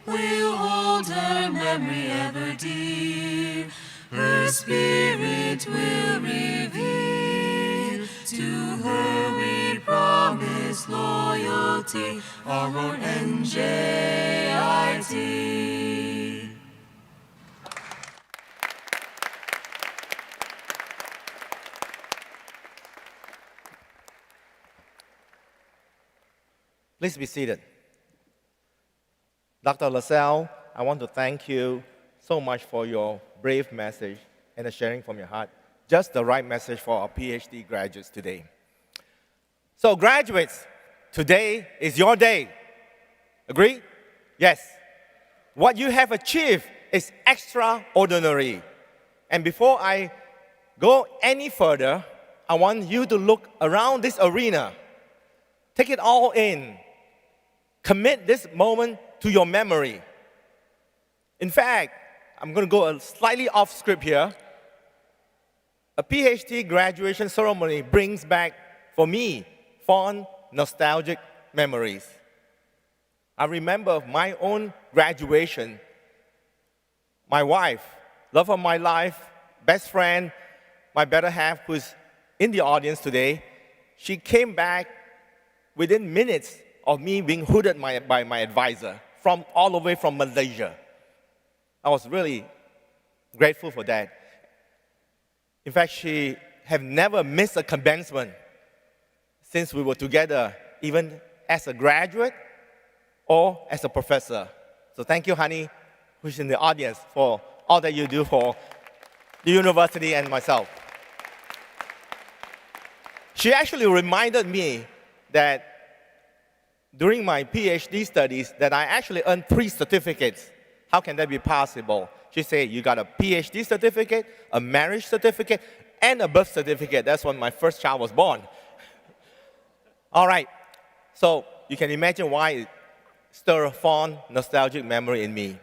We'll hold her memory ever dear, her spirit will reveal. To her we promise loyalty, our own NJIT. Please be seated. Dr. LaSalle, I want to thank you so much for your brave message and the sharing from your heart. Just the right message for our PhD graduates today. So graduates, today is your day. Agree? Yes. What you have achieved is extraordinary. And before I go any further, I want you to look around this arena. Take it all in. Commit this moment to your memory. In fact, I'm going to go slightly off script here. A PhD graduation ceremony brings back, for me, fond, nostalgic memories. I remember my own graduation. My wife, love of my life, best friend, my better half, who's in the audience today, she came back within minutes of me being hooded by my advisor from all the way from Malaysia. I was really grateful for that. In fact, she have never missed a commencement since we were together, even as a graduate or as a professor. So thank you, honey, who's in the audience, for all that you do for the university and myself. She actually reminded me that during my PhD studies that I actually earned 3 certificates. How can that be possible? She said, you got a PhD certificate, a marriage certificate, and a birth certificate. That's when my first child was born. All right, so you can imagine why stir a fond, nostalgic memory in me.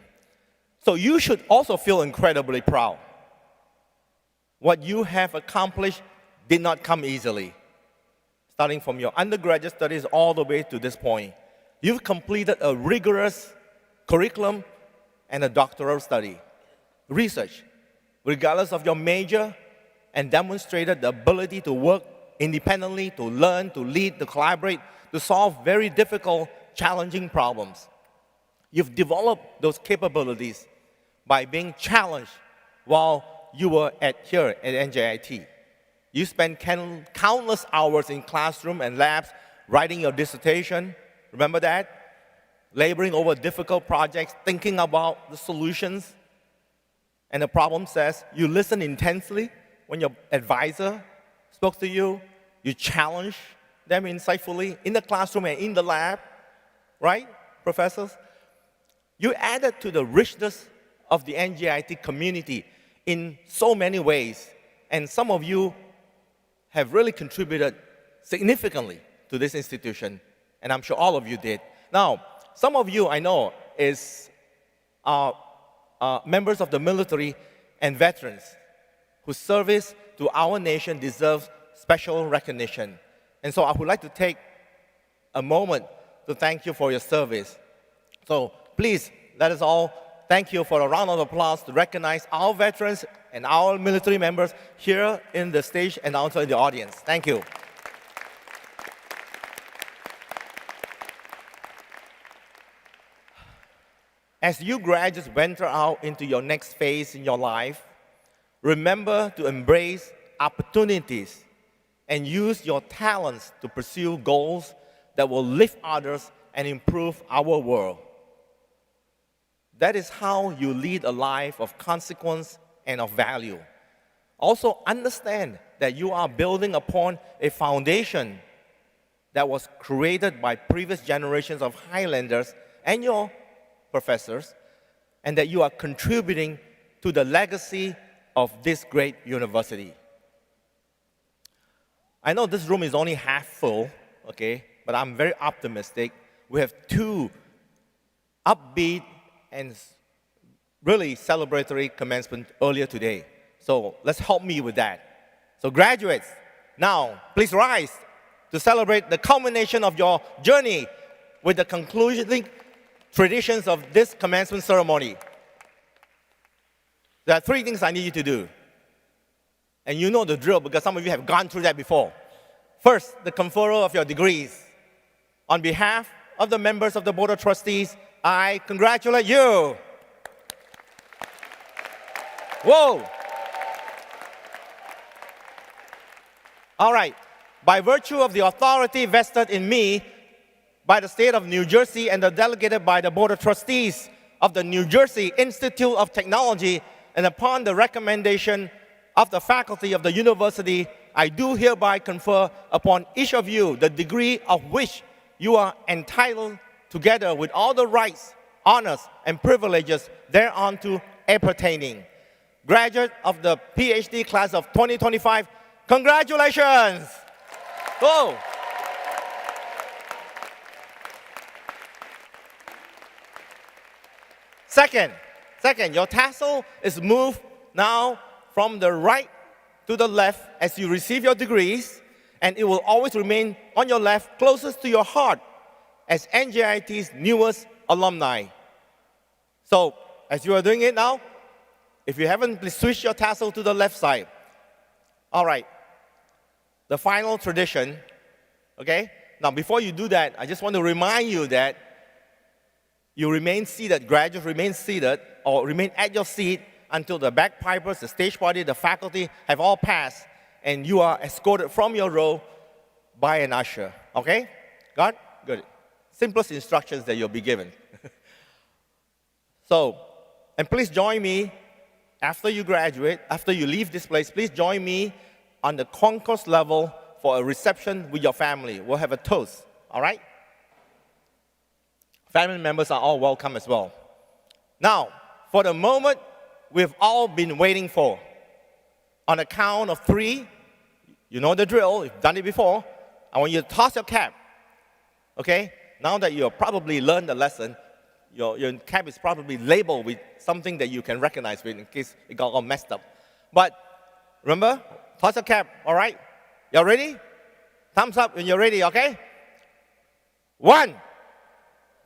So you should also feel incredibly proud. What you have accomplished did not come easily. Starting from your undergraduate studies all the way to this point, you've completed a rigorous curriculum and a doctoral study, research, regardless of your major, and demonstrated the ability to work independently, to learn, to lead, to collaborate, to solve very difficult, challenging problems. You've developed those capabilities by being challenged while you were here at NJIT. You spent countless hours in classroom and labs writing your dissertation. Remember that? Laboring over difficult projects, thinking about the solutions. And the problem says you listened intensely when your advisor spoke to you. You challenged them insightfully in the classroom and in the lab, right, professors? You added to the richness of the NJIT community in so many ways. And some of you have really contributed significantly to this institution. And I'm sure all of you did. Now, some of you I know is members of the military and veterans whose service to our nation deserves special recognition. And so I would like to take a moment to thank you for your service. So please, let us all thank you for a round of applause to recognize our veterans and our military members here in the stage and also in the audience. Thank you. As you graduates venture out into your next phase in your life, remember to embrace opportunities and use your talents to pursue goals that will lift others and improve our world. That is how you lead a life of consequence and of value. Also understand that you are building upon a foundation that was created by previous generations of Highlanders and your professors, and that you are contributing to the legacy of this great university. I know this room is only half full, okay, but I'm very optimistic. We have two upbeat and really celebratory commencement earlier today. So let's help me with that. So graduates, now please rise to celebrate the culmination of your journey with the concluding traditions of this commencement ceremony. There are three things I need you to do. And you know the drill because some of you have gone through that before. First, the conferral of your degrees. On behalf of the members of the Board of Trustees, I congratulate you. Whoa. All right. By virtue of the authority vested in me by the state of New Jersey and delegated by the Board of Trustees of the New Jersey Institute of Technology, and upon the recommendation of the faculty of the university, I do hereby confer upon each of you the degree of which you are entitled, together with all the rights, honors, and privileges thereunto appertaining. Graduate of the Ph.D. class of 2025, congratulations! Whoa! Second, your tassel is moved now from the right to the left as you receive your degrees, and it will always remain on your left closest to your heart as NJIT's newest alumni. So, as you are doing it now, if you haven't, please switch your tassel to the left side. All right. The final tradition, okay? Now, before you do that, I just want to remind you that you remain seated, graduates remain seated, or remain at your seat until the bagpipers, the stage party, the faculty have all passed, and you are escorted from your row by an usher, okay? Got it? Good. Simplest instructions that you'll be given. So, and please join me after you graduate, after you leave this place, please join me on the concourse level for a reception with your family. We'll have a toast, all right? Family members are all welcome as well. Now, for the moment we've all been waiting for. On the count of 3, you know the drill, you've done it before. I want you to toss your cap, okay? now that you have probably learned the lesson, your cap is probably labeled with something that you can recognize with in case it got all messed up. But remember, toss a cap, all right? You ready? Thumbs up when you're ready, okay? 1,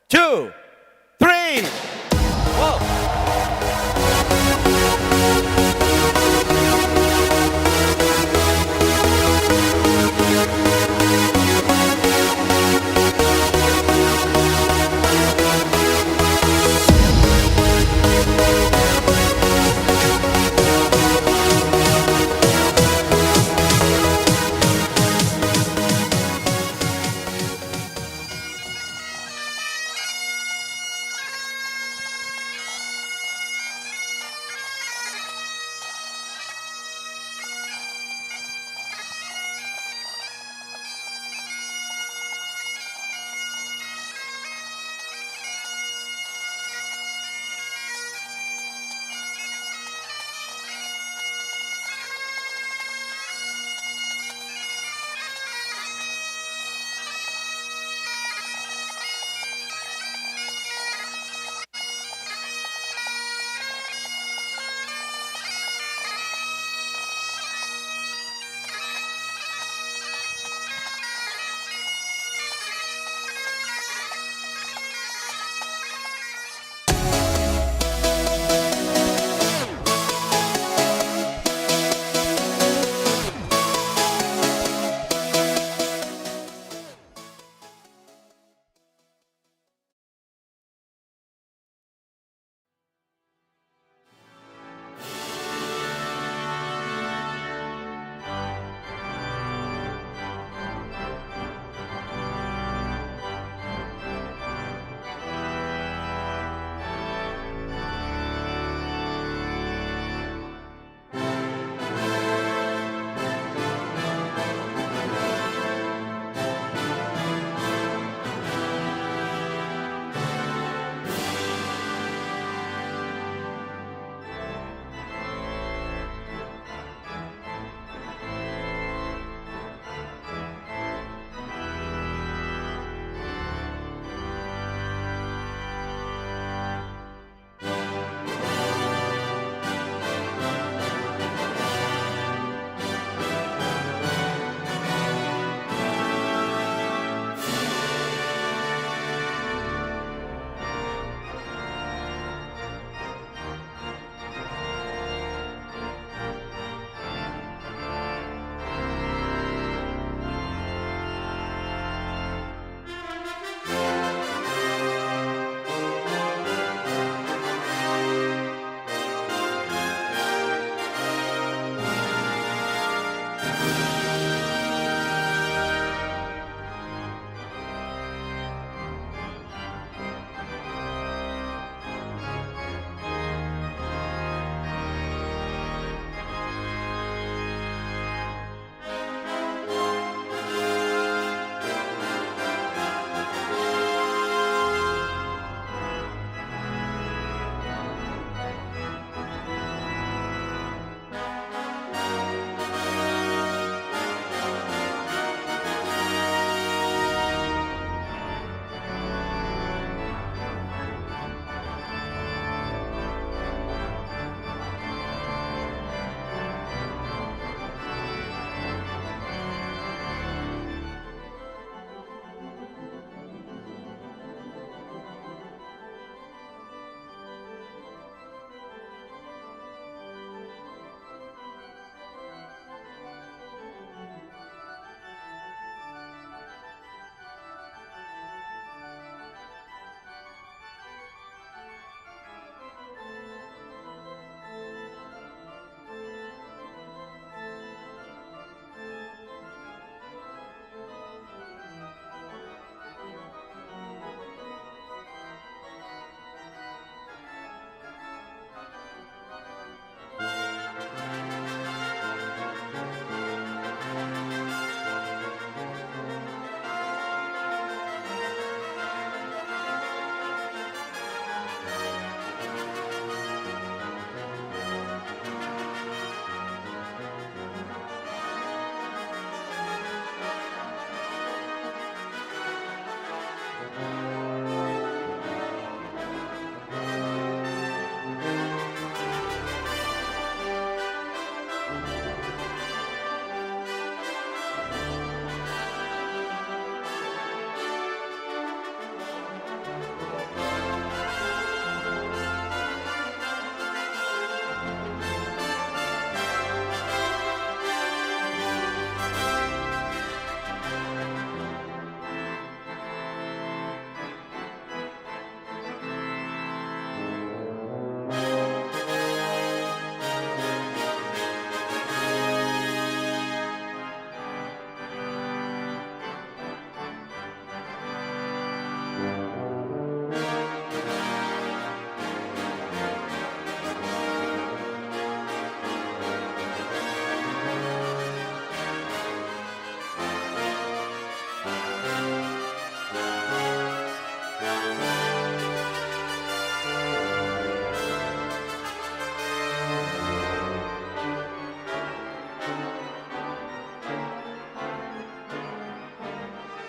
2, 3. Whoa.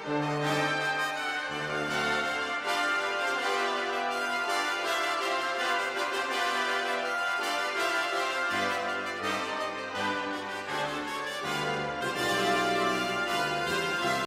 Thank you.